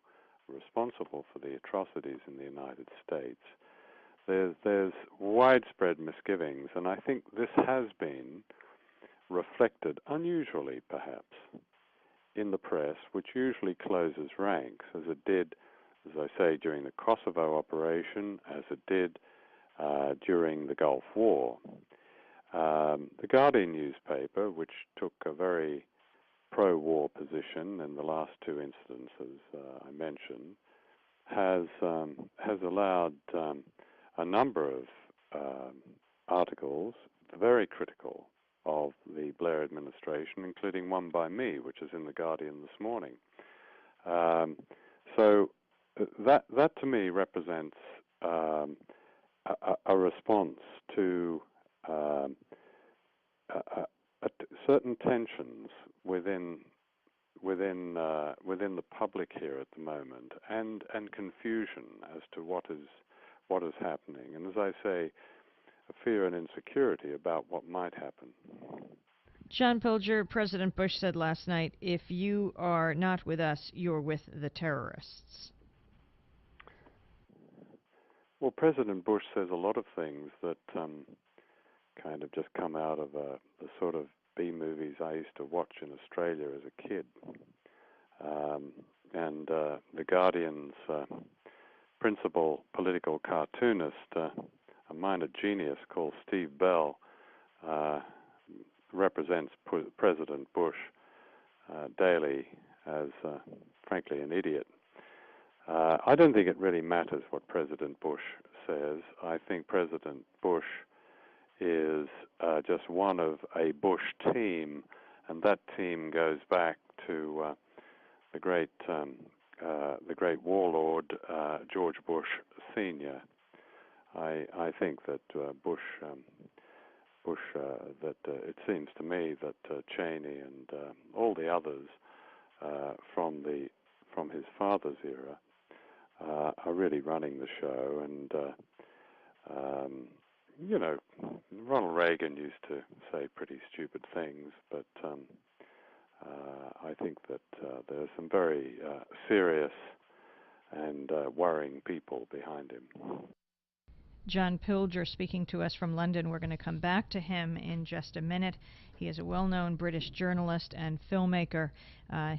Speaker 6: are responsible for the atrocities in the United States, there's widespread misgivings, and I think this has been reflected, unusually perhaps, in the press, which usually closes ranks, as it did, as I say, during the Kosovo operation, as it did during the Gulf War. The Guardian newspaper, which took a very pro-war position in the last two incidences I mentioned, has allowed a number of articles very critical of the Blair administration, including one by me, which is in the Guardian this morning. So that to me represents a response to certain tensions within the public here at the moment, and confusion as to what is happening, and as I say, a fear and insecurity about what might happen.
Speaker 1: John Pilger, President Bush said last night, if you are not with us, you're with the terrorists.
Speaker 6: Well, President Bush says a lot of things that kind of just come out of the sort of B-movies I used to watch in Australia as a kid. And The Guardian's principal political cartoonist, a minor genius called Steve Bell, represents President Bush daily as, frankly, an idiot. I don't think it really matters what President Bush says. I think President Bush is just one of a Bush team, and that team goes back to the great warlord George Bush Sr. I think that it seems to me that Cheney and all the others from his father's era are really running the show, and Ronald Reagan used to say pretty stupid things, but I think that there are some very serious and worrying people behind him.
Speaker 1: John Pilger speaking to us from London. We're going to come back to him in just a minute. He is a well-known British journalist and filmmaker.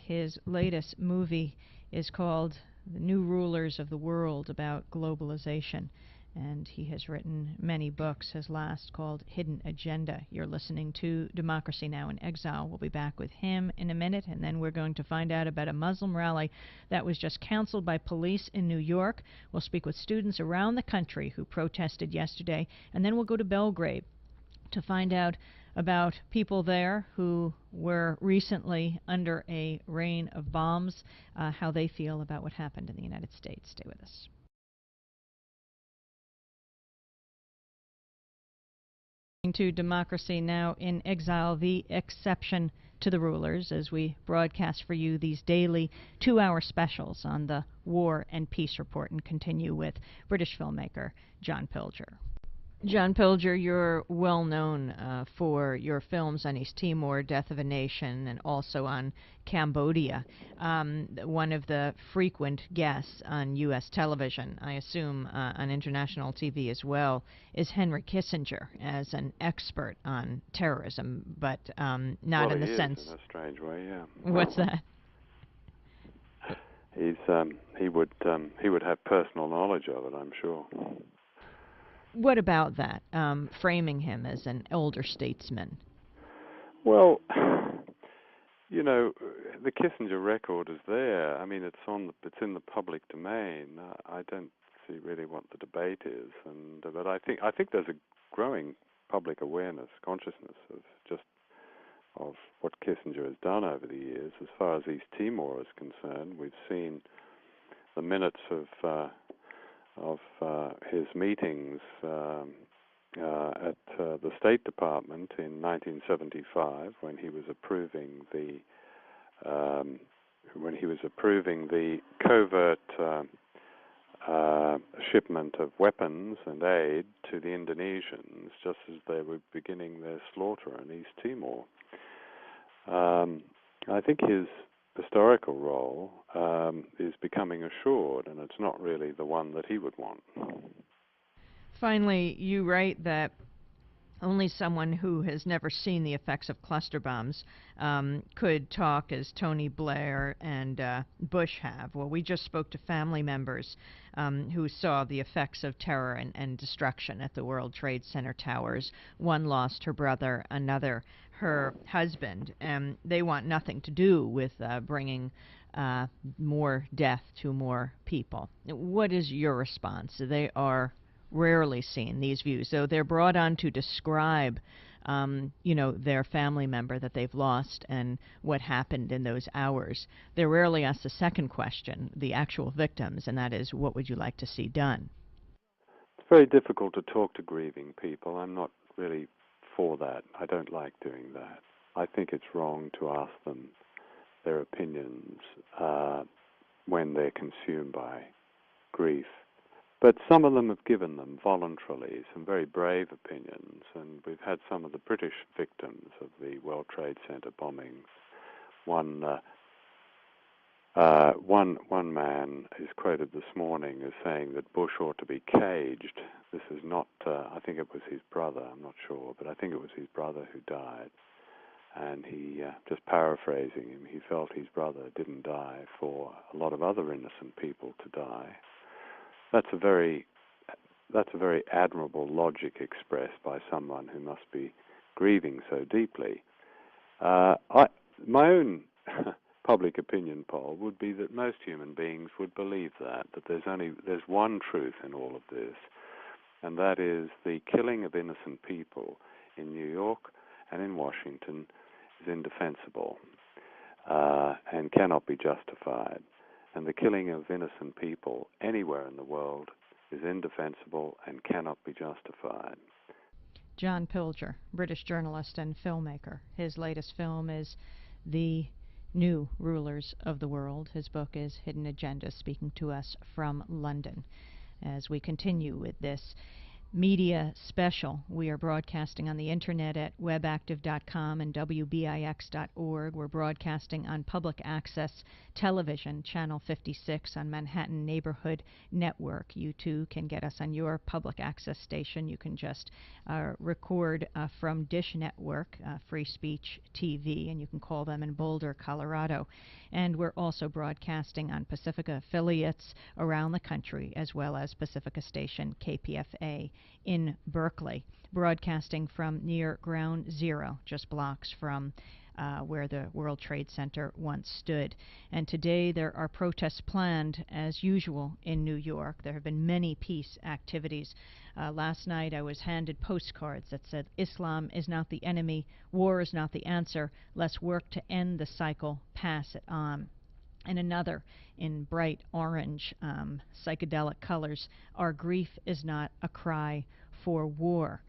Speaker 1: His latest movie is called The New Rulers of the World, about globalization. And he has written many books, his last called Hidden Agenda. You're listening to Democracy Now! In Exile. We'll be back with him in a minute, and then we're going to find out about a Muslim rally that was just canceled by police in New York. We'll speak with students around the country who protested yesterday, and then we'll go to Belgrade to find out about people there who were recently under a rain of bombs, how they feel about what happened in the United States. Stay with us. To Democracy Now! In Exile, the exception to the rulers, as we broadcast for you these daily 2-hour specials on the War and Peace Report, and continue with British filmmaker John Pilger. John Pilger, you're well known for your films on East Timor, Death of a Nation, and also on Cambodia. One of the frequent guests on U.S. television, I assume on international TV as well, is Henry Kissinger as an expert on terrorism, but not in the sense.
Speaker 6: In a strange way, yeah.
Speaker 1: What's that?
Speaker 6: He would have personal knowledge of it, I'm sure.
Speaker 1: What about that, framing him as an elder statesman?
Speaker 6: Well, the Kissinger record is there. I mean, it's in the public domain. I don't see really what the debate is, but I think there's a growing public awareness, consciousness of what Kissinger has done over the years. As far as East Timor is concerned, we've seen the minutes of his meetings at the State Department in 1975, when he was approving the covert shipment of weapons and aid to the Indonesians, just as they were beginning their slaughter in East Timor. I think his historical role is becoming assured, and it's not really the one that he would want.
Speaker 1: Finally, you write that only someone who has never seen the effects of cluster bombs could talk as Tony Blair and Bush have. Well, we just spoke to family members who saw the effects of terror and destruction at the World Trade Center towers. One lost her brother, another her husband, and they want nothing to do with bringing more death to more people. What is your response? They are rarely seen, these views, though they're brought on to describe their family member that they've lost and what happened in those hours. They're rarely asked the second question, the actual victims, and that is, what would you like to see done?
Speaker 6: It's very difficult to talk to grieving people. I'm not really for that. I don't like doing that. I think it's wrong to ask them their opinions when they're consumed by grief. But some of them have given them voluntarily some very brave opinions, and we've had some of the British victims of the World Trade Center bombings. One man is quoted this morning as saying that Bush ought to be caged. This is not, I think it was his brother, I'm not sure, but I think it was his brother who died. And he, just paraphrasing him, he felt his brother didn't die for a lot of other innocent people to die. That's a very admirable logic expressed by someone who must be grieving so deeply. My own public opinion poll would be that most human beings would believe that there's one truth in all of this, and that is the killing of innocent people in New York and in Washington is indefensible and cannot be justified. And the killing of innocent people anywhere in the world is indefensible and cannot be justified.
Speaker 1: John Pilger, British journalist and filmmaker. His latest film is The New Rulers of the World. His book is Hidden Agendas, speaking to us from London. As we continue with this media special, we are broadcasting on the internet at webactive.com and wbix.org. We're broadcasting on public access television, channel 56 on Manhattan Neighborhood Network. You too can get us on your public access station. You can just record from Dish Network, Free Speech TV, and you can call them in Boulder, Colorado. And we're also broadcasting on Pacifica affiliates around the country, as well as Pacifica station KPFA in Berkeley, broadcasting from near Ground Zero, just blocks from where the World Trade Center once stood. And today there are protests planned, as usual, in New York. There have been many peace activities. Last night I was handed postcards that said, "Islam is not the enemy, war is not the answer, let's work to end the cycle, pass it on." And another in bright orange, psychedelic colors, "Our grief is not a cry for war."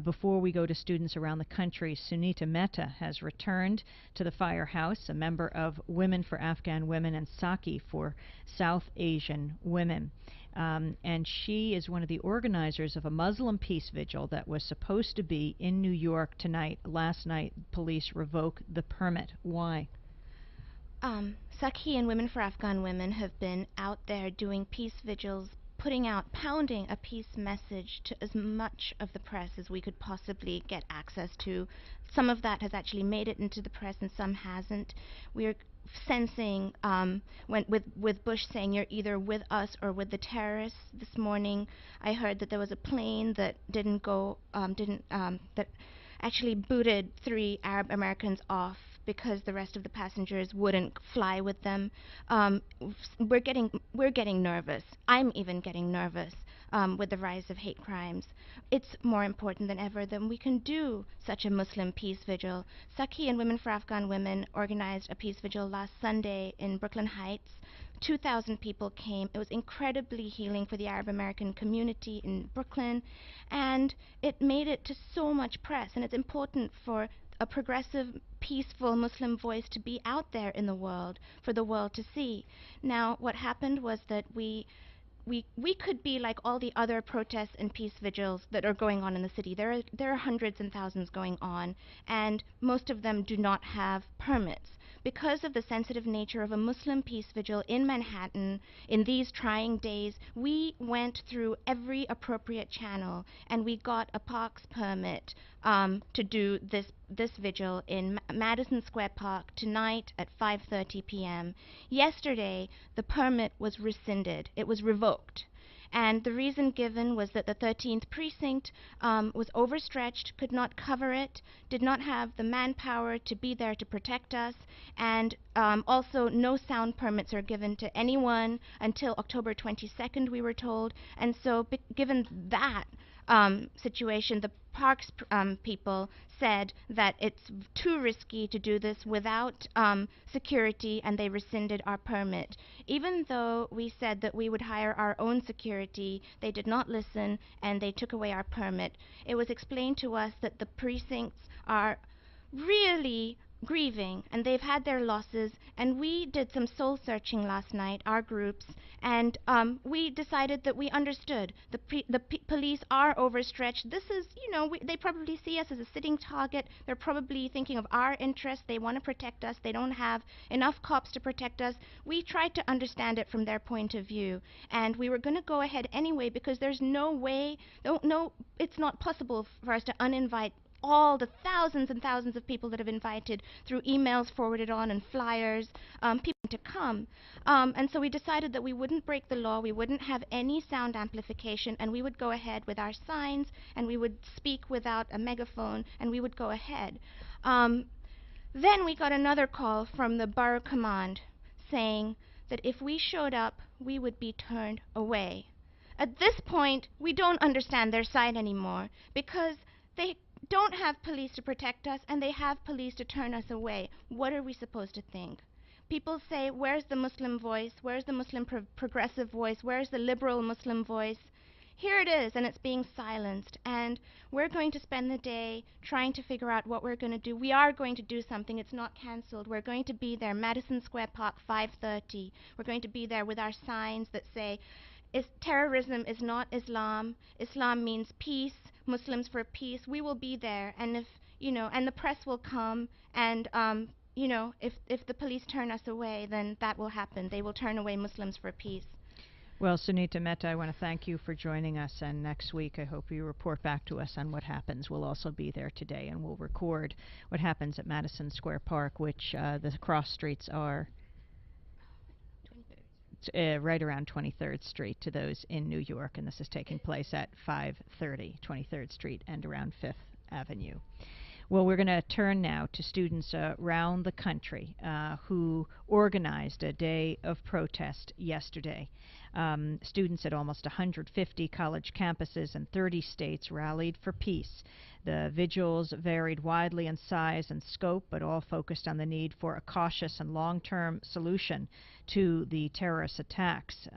Speaker 1: Before we go to students around the country, Sunita Mehta has returned to the Firehouse, a member of Women for Afghan Women and Saki for South Asian Women. And she is one of the organizers of a Muslim peace vigil that was supposed to be in New York tonight. Last night, police revoked the permit. Why?
Speaker 7: Saki and Women for Afghan Women have been out there doing peace vigils, pounding a peace message to as much of the press as we could possibly get access to. Some of that has actually made it into the press and some hasn't. We're sensing, with Bush saying you're either with us or with the terrorists. This morning I heard that there was a plane that that actually booted 3 Arab Americans off because the rest of the passengers wouldn't fly with them. We're getting nervous. I'm even getting nervous with the rise of hate crimes. It's more important than ever that we can do such a Muslim peace vigil. Saki and Women for Afghan Women organized a peace vigil last Sunday in Brooklyn Heights. 2,000 people came. It was incredibly healing for the Arab American community in Brooklyn, and it made it to so much press. And it's important for a progressive, peaceful Muslim voice to be out there in the world, for the world to see. Now, what happened was that we could be like all the other protests and peace vigils that are going on in the city. There are hundreds and thousands going on, and most of them do not have permits. Because of the sensitive nature of a Muslim peace vigil in Manhattan in these trying days, we went through every appropriate channel and we got a POX permit to do this vigil in Madison Square Park tonight at 5:30 p.m. Yesterday, the permit was rescinded. It was revoked. And the reason given was that the 13th precinct was overstretched, could not cover it, did not have the manpower to be there to protect us, and also no sound permits are given to anyone until October 22nd, we were told. And so given that situation, parks people said that it's too risky to do this without security, and they rescinded our permit. Even though we said that we would hire our own security, they did not listen, and they took away our permit. It was explained to us that the precincts are really grieving, and they've had their losses, and we did some soul searching last night, our groups, and we decided that we understood the police are overstretched. This is, they probably see us as a sitting target. They're probably thinking of our interests. They want to protect us. They don't have enough cops to protect us. We tried to understand it from their point of view, and we were going to go ahead anyway, because there's no way, it's not possible for us to uninvite all the thousands and thousands of people that have invited through emails forwarded on and flyers, people to come. And so we decided that we wouldn't break the law, we wouldn't have any sound amplification, and we would go ahead with our signs, and we would speak without a megaphone, and we would go ahead. Then we got another call from the borough command saying that if we showed up, we would be turned away. At this point, we don't understand their side anymore, because they don't have police to protect us, and they have police to turn us away. What are we supposed to think? People say, where's the Muslim voice? Where's the Muslim progressive voice? Where's the liberal Muslim voice? Here it is, and it's being silenced. And we're going to spend the day trying to figure out what we're going to do. We are going to do something. It's not cancelled. We're going to be there, Madison Square Park, 5:30. We're going to be there with our signs that say, terrorism is not Islam. Islam means peace. Muslims for peace. We will be there, and if and the press will come, and if the police turn us away, then that will happen. They will turn away Muslims for peace.
Speaker 1: Well, Sunita Mehta, I want to thank you for joining us, and next week I hope you report back to us on what happens. We'll also be there today, and we'll record what happens at Madison Square Park, which the cross streets are right around 23rd Street to those in New York, and this is taking place at 5:30 23rd Street and around 5th Avenue. Well, we're going to turn now to students around the country who organized a day of protest yesterday. Students at almost 150 college campuses in 30 states rallied for peace. The vigils varied widely in size and scope, but all focused on the need for a cautious and long-term solution to the terrorist attacks.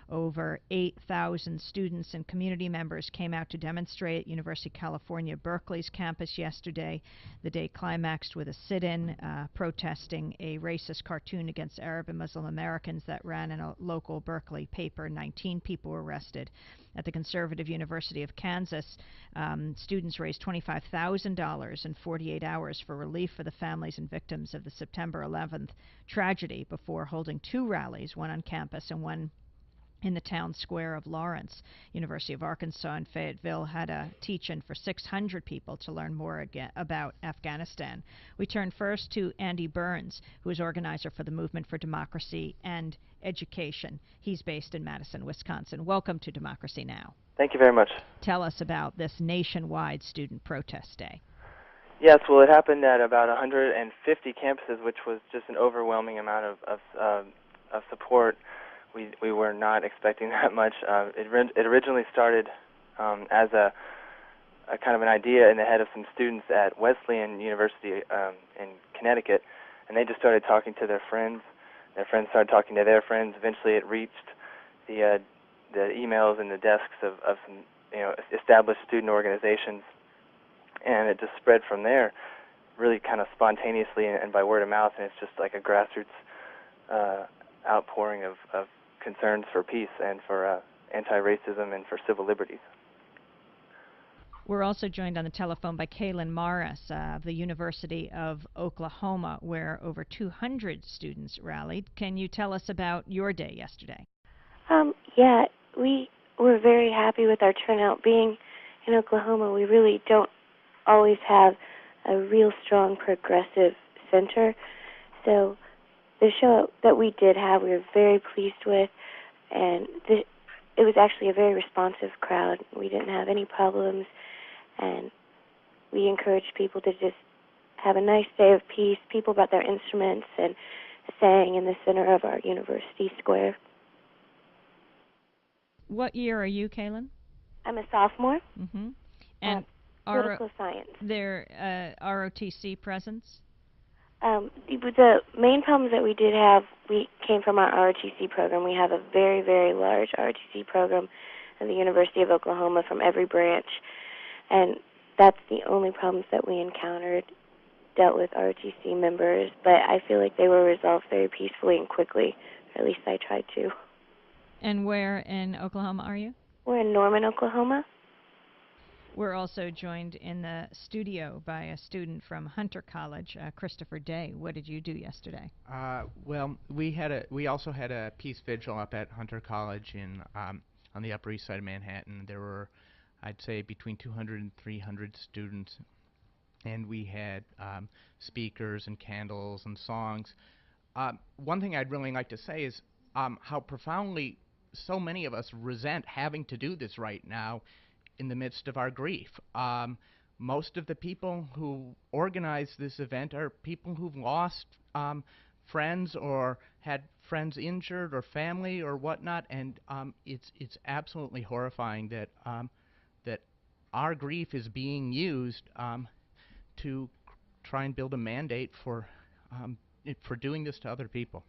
Speaker 1: Over 8,000 students and community members came out to demonstrate at University of California, Berkeley's campus yesterday. The day climaxed with a sit-in protesting a racist cartoon against Arab and Muslim Americans that ran in a local Berkeley paper. 19 people were arrested. At the Conservative University of Kansas, students raised $25,000 in 48 hours for relief for the families and victims of the September 11th tragedy before holding two rallies, one on campus and one in the town square of Lawrence. University of Arkansas in Fayetteville had a teach-in for 600 people to learn more about Afghanistan. We turn first to Andy Burns, who is organizer for the Movement for Democracy and Education. He's based in Madison, Wisconsin. Welcome to Democracy Now!
Speaker 8: Thank you very much.
Speaker 1: Tell us about this nationwide student protest day.
Speaker 8: Yes, well, it happened at about 150 campuses, which was just an overwhelming amount of support. We were not expecting that much. It originally started as a kind of an idea in the head of some students at Wesleyan University in Connecticut, and they just started talking to their friends. Their friends started talking to their friends. Eventually, it reached the emails and the desks of some established student organizations, and it just spread from there, really kind of spontaneously and by word of mouth. And it's just like a grassroots outpouring of concerns for peace and for anti-racism and for civil liberties.
Speaker 1: We're also joined on the telephone by Kaylin Morris of the University of Oklahoma, where over 200 students rallied. Can you tell us about your day yesterday?
Speaker 9: Yeah, we were very happy with our turnout. Being in Oklahoma, we really don't always have a real strong progressive center. So the show that we did have, we were very pleased with, and it was actually a very responsive crowd. We didn't have any problems, and we encouraged people to just have a nice day of peace. People brought their instruments and sang in the center of our university square.
Speaker 1: What year are you, Kaylin?
Speaker 9: I'm a sophomore.
Speaker 1: Mm-hmm. And
Speaker 9: political science.
Speaker 1: Their ROTC presence?
Speaker 9: The main problems that we did have, we came from our ROTC program. We have a very, very large ROTC program at the University of Oklahoma from every branch, and that's the only problems that we encountered, dealt with ROTC members, but I feel like they were resolved very peacefully and quickly, or at least I tried to.
Speaker 1: And where in Oklahoma are you?
Speaker 9: We're in Norman, Oklahoma.
Speaker 1: We're also joined in the studio by a student from Hunter College, Christopher Day. What did you do yesterday?
Speaker 10: Well, we also had a peace vigil up at Hunter College on the Upper East Side of Manhattan. There were, I'd say, between 200 and 300 students, and we had speakers and candles and songs. One thing I'd really like to say is how profoundly so many of us resent having to do this right now in the midst of our grief. Most of the people who organized this event are people who've lost friends or had friends injured or family or whatnot, and it's absolutely horrifying that that our grief is being used to try and build a mandate for doing this to other people.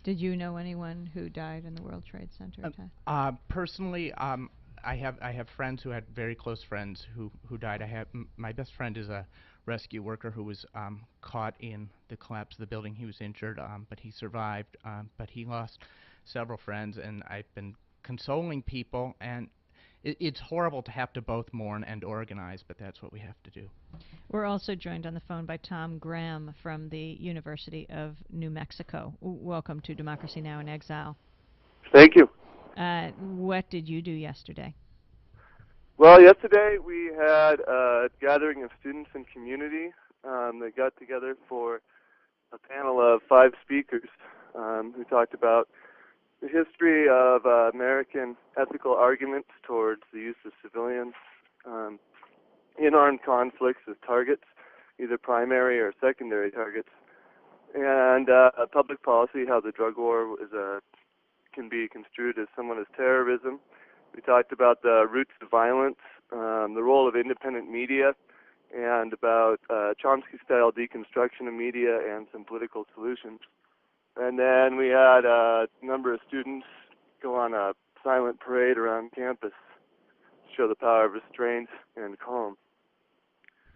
Speaker 1: Did you know anyone who died in the World Trade Center attack?
Speaker 10: Personally, I have friends who had very close friends who died. My best friend is a rescue worker who was caught in the collapse of the building. He was injured, but he survived. But he lost several friends, and I've been consoling people. And it's horrible to have to both mourn and organize, but that's what we have to do.
Speaker 1: We're also joined on the phone by Tom Graham from the University of New Mexico. Welcome to Democracy Now! In Exile.
Speaker 11: Thank you.
Speaker 1: What did you do yesterday?
Speaker 11: Well, yesterday we had a gathering of students and community. They got together for a panel of 5 speakers who talked about the history of American ethical arguments towards the use of civilians in armed conflicts as targets, either primary or secondary targets, and public policy, how the drug war can be construed as somewhat as terrorism. We talked about the roots of violence, the role of independent media, and about Chomsky-style deconstruction of media and some political solutions. And then we had a number of students go on a silent parade around campus to show the power of restraint and calm.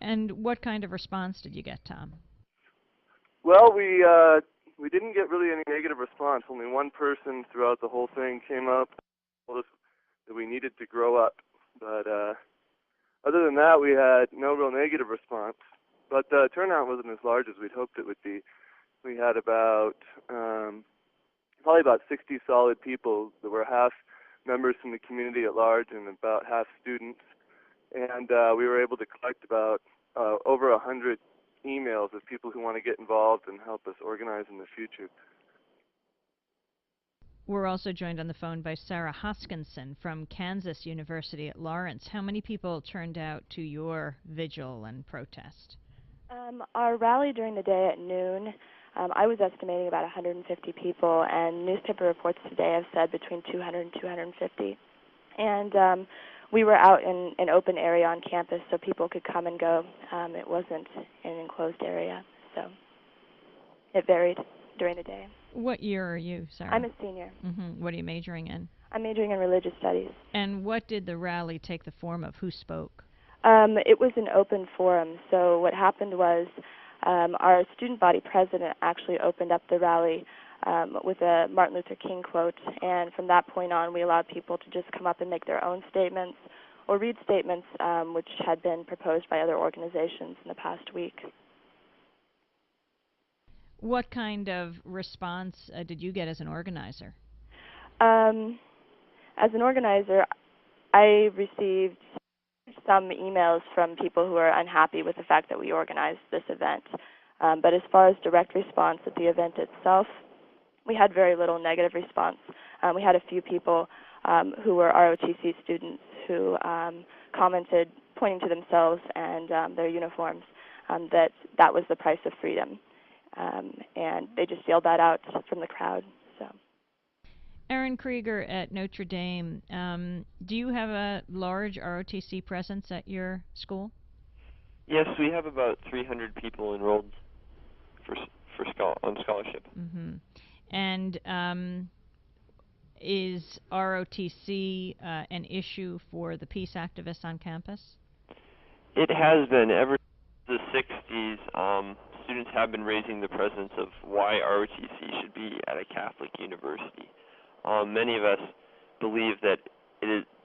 Speaker 1: And what kind of response did you get, Tom?
Speaker 11: Well, we didn't get really any negative response. Only one person throughout the whole thing came up and told us that we needed to grow up. But other than that, we had no real negative response. But the turnout wasn't as large as we'd hoped it would be. We had about probably about 60 solid people that were half members from the community at large and about half students. And we were able to collect about over 100 emails of people who want to get involved and help us organize in the future.
Speaker 1: We're also joined on the phone by Sarah Hoskinson from Kansas University at Lawrence. How many people turned out to your vigil and protest?
Speaker 4: Our rally during the day at noon, I was estimating about 150 people, and newspaper reports today have said between 200 and 250. And we were out in an open area on campus so people could come and go. It wasn't an enclosed area, so it varied during the day.
Speaker 1: What year are you, Sarah?
Speaker 4: I'm a senior.
Speaker 1: What are you majoring in?
Speaker 4: I'm majoring in religious studies.
Speaker 1: And what did the rally take the form of? Who spoke?
Speaker 4: It was an open forum. So what happened was our student body president actually opened up the rally with a Martin Luther King quote, and from that point on we allowed people to just come up and make their own statements or read statements which had been proposed by other organizations in the past week.
Speaker 1: What kind of response did you get as an organizer?
Speaker 4: As an organizer, I received some emails from people who are unhappy with the fact that we organized this event. But as far as direct response at the event itself, we had very little negative response. We had a few people who were ROTC students who commented, pointing to themselves and their uniforms, that was the price of freedom. And they just yelled that out from the crowd. So,
Speaker 1: Aaron Krieger at Notre Dame, do you have a large ROTC presence at your school?
Speaker 12: Yes, we have about 300 people enrolled on scholarship.
Speaker 1: Mm-hmm. And is ROTC an issue for the peace activists on campus?
Speaker 12: It has been ever since the 60s. Students have been raising the presence of why ROTC should be at a Catholic university. Many of us believe that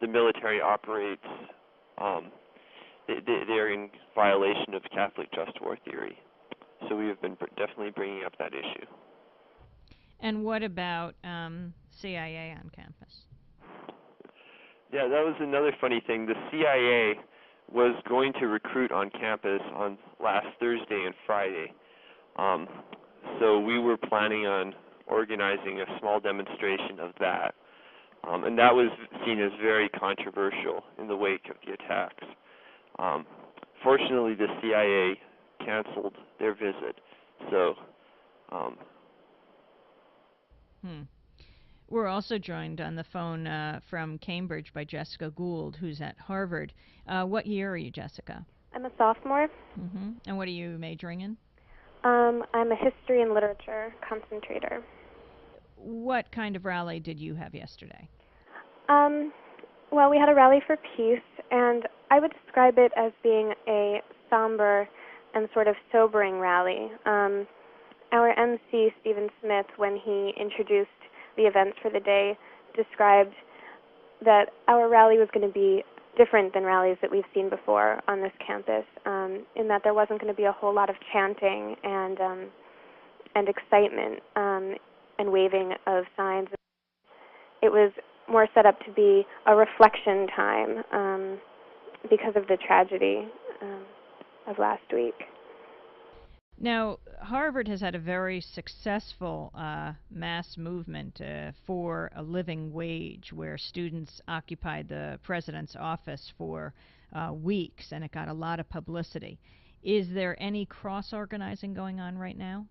Speaker 12: the military operates, they're in violation of Catholic just war theory. So we have been definitely bringing up that issue.
Speaker 1: And what about CIA on campus?
Speaker 12: Yeah, that was another funny thing. The CIA was going to recruit on campus on last Thursday and Friday. So we were planning on organizing a small demonstration of that. And that was seen as very controversial in the wake of the attacks. Fortunately, the CIA canceled their visit. So,
Speaker 1: We're also joined on the phone from Cambridge by Jessica Gould, who's at Harvard. What year are you, Jessica?
Speaker 13: I'm a sophomore.
Speaker 1: Mm-hmm. And what are you majoring in?
Speaker 13: I'm a history and literature concentrator.
Speaker 1: What kind of rally did you have yesterday?
Speaker 13: Well, we had a rally for peace, and I would describe it as being a somber and sort of sobering rally. Our MC, Stephen Smith, when he introduced the events for the day, described that our rally was going to be different than rallies that we've seen before on this campus, in that there wasn't going to be a whole lot of chanting and excitement and waving of signs. It was more set up to be a reflection time because of the tragedy of last week.
Speaker 1: Now, Harvard has had a very successful mass movement for a living wage, where students occupied the president's office for weeks, and it got a lot of publicity. Is there any cross-organizing going on right now?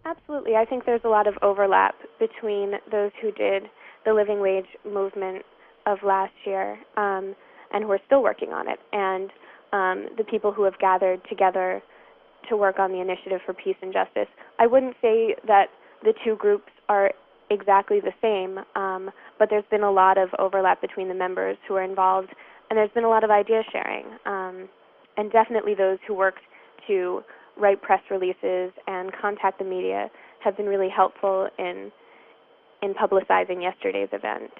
Speaker 13: Absolutely. I think there's a lot of overlap between those who did the living wage movement of last year and who are still working on it, and the people who have gathered together to work on the Initiative for Peace and Justice. I wouldn't say that the two groups are exactly the same, but there's been a lot of overlap between the members who are involved, and there's been a lot of idea sharing. And definitely those who worked to write press releases and contact the media have been really helpful in publicizing yesterday's event.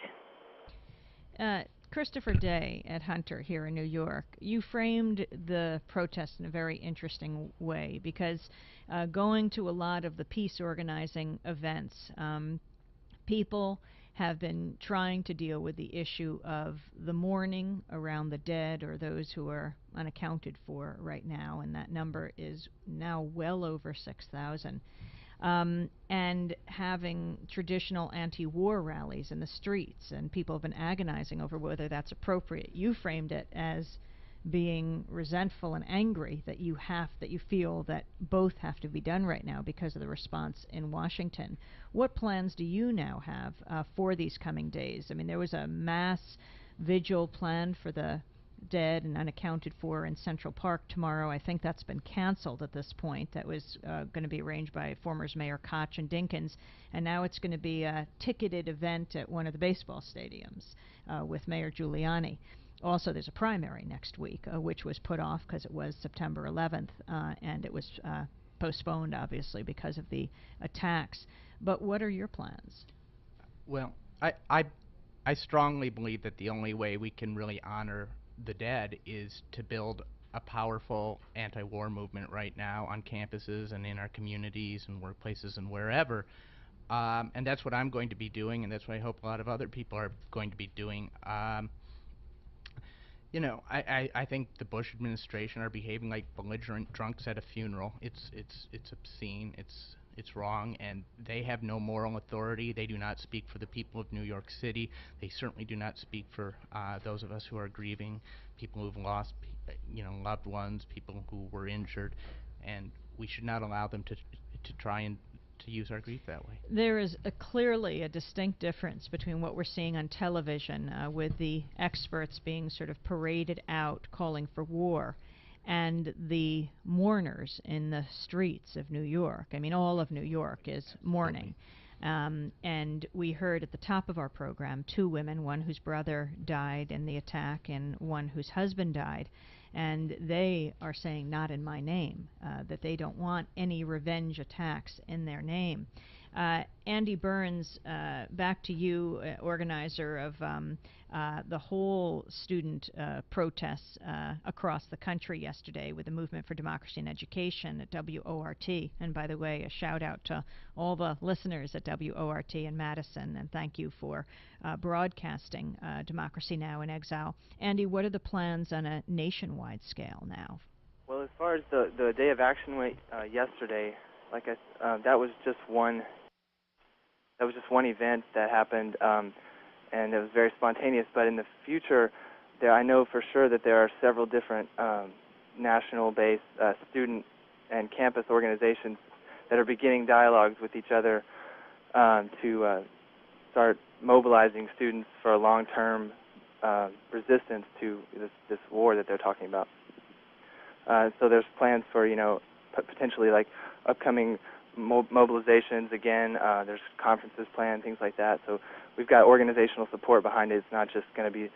Speaker 1: Christopher Day at Hunter here in New York, you framed the protest in a very interesting way, because going to a lot of the peace organizing events, people have been trying to deal with the issue of the mourning around the dead or those who are unaccounted for right now, and that number is now well over 6,000. And having traditional anti-war rallies in the streets, and people have been agonizing over whether that's appropriate. You framed it as being resentful and angry that you feel that both have to be done right now because of the response in Washington. What plans do you now have for these coming days? I mean, there was a mass vigil planned for the dead and unaccounted for in Central Park tomorrow. I think that's been canceled at this point. That was going to be arranged by formers Mayor Koch and Dinkins, and now it's going to be a ticketed event at one of the baseball stadiums with Mayor Giuliani. Also, there's a primary next week, which was put off because it was September 11th, and it was postponed, obviously, because of the attacks. But what are your plans?
Speaker 10: Well, I strongly believe that the only way we can really honor the dead is to build a powerful anti-war movement right now on campuses and in our communities and workplaces and wherever. And that's what I'm going to be doing, and that's what I hope a lot of other people are going to be doing. You know, I think the Bush administration are behaving like belligerent drunks at a funeral. It's obscene. It's wrong, and they have no moral authority. They do not speak for the people of New York City. They certainly do not speak for those of us who are grieving, people who've lost, loved ones, people who were injured, and we should not allow them to try and to use our grief that way.
Speaker 1: There is clearly a distinct difference between what we're seeing on television with the experts being sort of paraded out calling for war, and the mourners in the streets of New York. I mean, all of New York is mourning. And we heard at the top of our program 2 women, one whose brother died in the attack and one whose husband died. And they are saying, not in my name, that they don't want any revenge attacks in their name. Andy Burns, back to you, organizer of the whole student protests across the country yesterday with the Movement for Democracy and Education at WORT. And by the way, a shout out to all the listeners at WORT in Madison, and thank you for broadcasting Democracy Now! In Exile. Andy, what are the plans on a nationwide scale now?
Speaker 8: Well, as far as the day of action yesterday, like that was just one event that happened, and it was very spontaneous. But in the future, I know for sure that there are several different national-based student and campus organizations that are beginning dialogues with each other to start mobilizing students for a long-term resistance to this war that they're talking about. So there's plans for, potentially like upcoming mobilizations again. There's conferences planned, things like that. So we've got organizational support behind it. It's not just going to be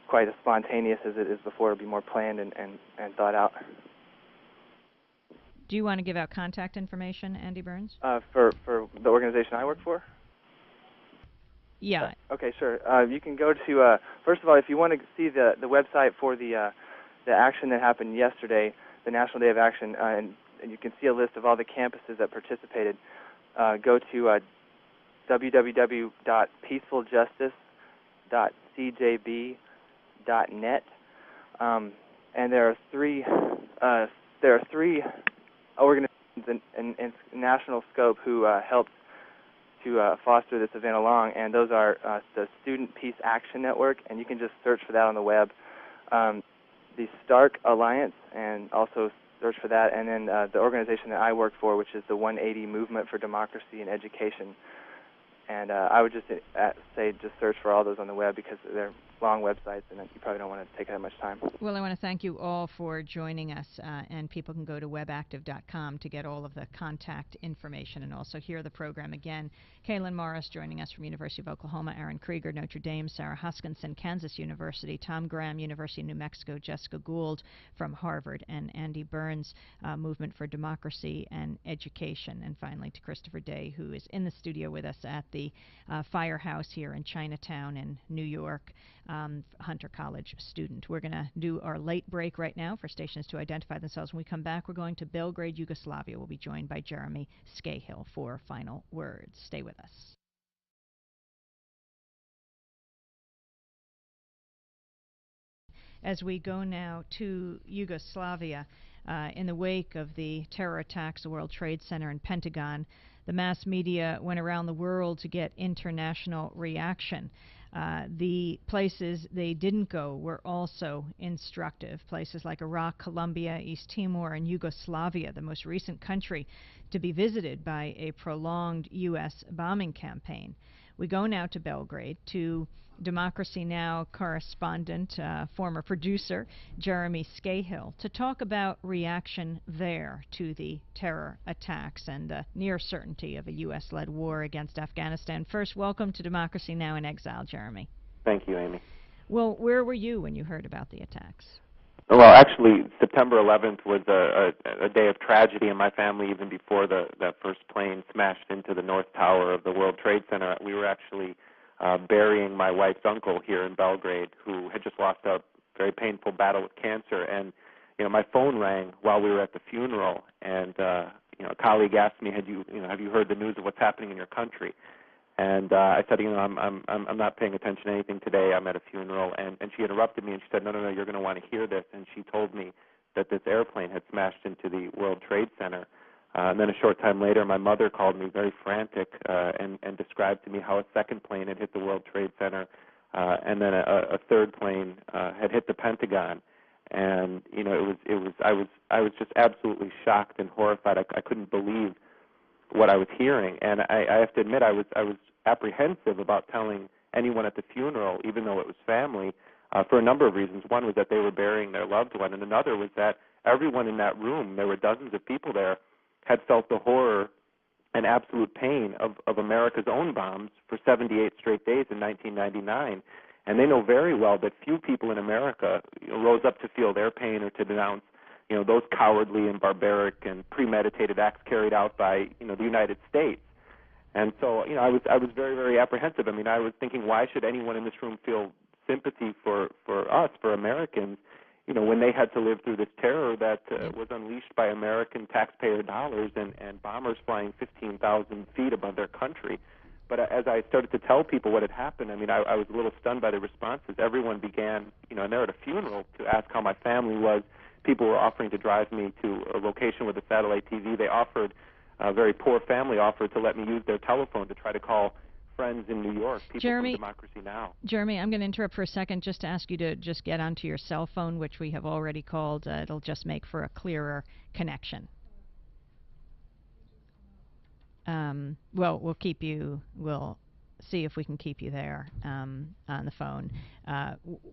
Speaker 8: quite as spontaneous as it is before. It'll be more planned and thought out.
Speaker 1: Do you want to give out contact information, Andy Burns?
Speaker 8: For the organization I work for?
Speaker 1: Yeah.
Speaker 8: Okay, sure. You can go to, first of all, if you want to see the website for the action that happened yesterday, the National Day of Action, and you can see a list of all the campuses that participated, go to www.peacefuljustice.cjb.net, and there are three organizations in national scope who helped to foster this event along, and those are the Student Peace Action Network, and you can just search for that on the web. The Stark Alliance, and also search for that, and then the organization that I work for, which is the 180 Movement for Democracy and Education. And I would just say just search for all those on the web because they're long websites and you probably don't want to take that much time.
Speaker 1: Well, I want to thank you all for joining us, and people can go to webactive.com to get all of the contact information and also hear the program again. Kaylin Morris joining us from University of Oklahoma, Aaron Krieger, Notre Dame, Sarah Huskinson, Kansas University, Tom Graham, University of New Mexico, Jessica Gould from Harvard, and Andy Burns, Movement for Democracy and Education. And finally to Christopher Day, who is in the studio with us at the Firehouse here in Chinatown in New York. Hunter College student. We're going to do our late break right now for stations to identify themselves. When we come back, we're going to Belgrade, Yugoslavia. We'll be joined by Jeremy Scahill for final words. Stay with us. As we go now to Yugoslavia, in the wake of the terror attacks, the World Trade Center and Pentagon, the mass media went around the world to get international reaction. The places they didn't go were also instructive. Places like Iraq, Colombia, East Timor, and Yugoslavia, the most recent country to be visited by a prolonged U.S. bombing campaign. We go now to Belgrade to Democracy Now! Correspondent, former producer, Jeremy Scahill, to talk about reaction there to the terror attacks and the near certainty of a U.S.-led war against Afghanistan. First, welcome to Democracy Now! In Exile, Jeremy.
Speaker 14: Thank you, Amy.
Speaker 1: Well, where were you when you heard about the attacks?
Speaker 14: Well, actually, September 11th was a day of tragedy in my family. Even before that first plane smashed into the North Tower of the World Trade Center, we were actually burying my wife's uncle here in Belgrade, who had just lost a very painful battle with cancer. And my phone rang while we were at the funeral, and a colleague asked me, have you heard the news of what's happening in your country? And I said, I'm not paying attention to anything today. I'm at a funeral. And she interrupted me and she said, no, you're going to want to hear this. And she told me that this airplane had smashed into the World Trade Center. And then a short time later, my mother called me very frantic and described to me how a second plane had hit the World Trade Center, and then a third plane had hit the Pentagon. And I was just absolutely shocked and horrified. I couldn't believe what I was hearing, and I have to admit I was apprehensive about telling anyone at the funeral, even though it was family, for a number of reasons. One was that they were burying their loved one, and another was that everyone in that room, there were dozens of people there, had felt the horror and absolute pain of America's own bombs for 78 straight days in 1999. And they know very well that few people in America rose up to feel their pain or to denounce, those cowardly and barbaric and premeditated acts carried out by, the United States. And so, I was very, very apprehensive. I mean, I was thinking, why should anyone in this room feel sympathy for us, for Americans, when they had to live through this terror that was unleashed by American taxpayer dollars and bombers flying 15,000 feet above their country. But as I started to tell people what had happened, I mean, I was a little stunned by the responses. Everyone began, and they're at a funeral, to ask how my family was. People were offering to drive me to a location with a satellite TV. They offered, a very poor family offered to let me use their telephone to try to call friends in New York, people from Democracy Now!
Speaker 1: Jeremy, I'm going to interrupt for a second just to ask you to just get onto your cell phone, which we have already called. It'll just make for a clearer connection. Well, we'll see if we can keep you there on the phone.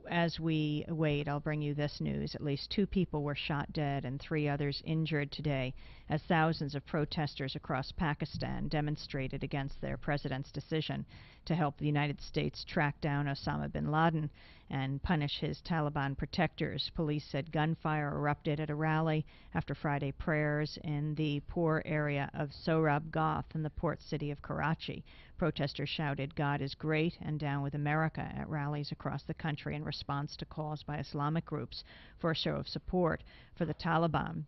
Speaker 1: As we wait, I'll bring you this news. At least 2 people were shot dead and 3 others injured today as thousands of protesters across Pakistan demonstrated against their president's decision to help the United States track down Osama bin Laden and punish his Taliban protectors. Police said gunfire erupted at a rally after Friday prayers in the poor area of Sohrab Goth in the port city of Karachi. Protesters shouted, "God is great," and "Down with America" at rallies across the country in response to calls by Islamic groups for a show of support for the Taliban.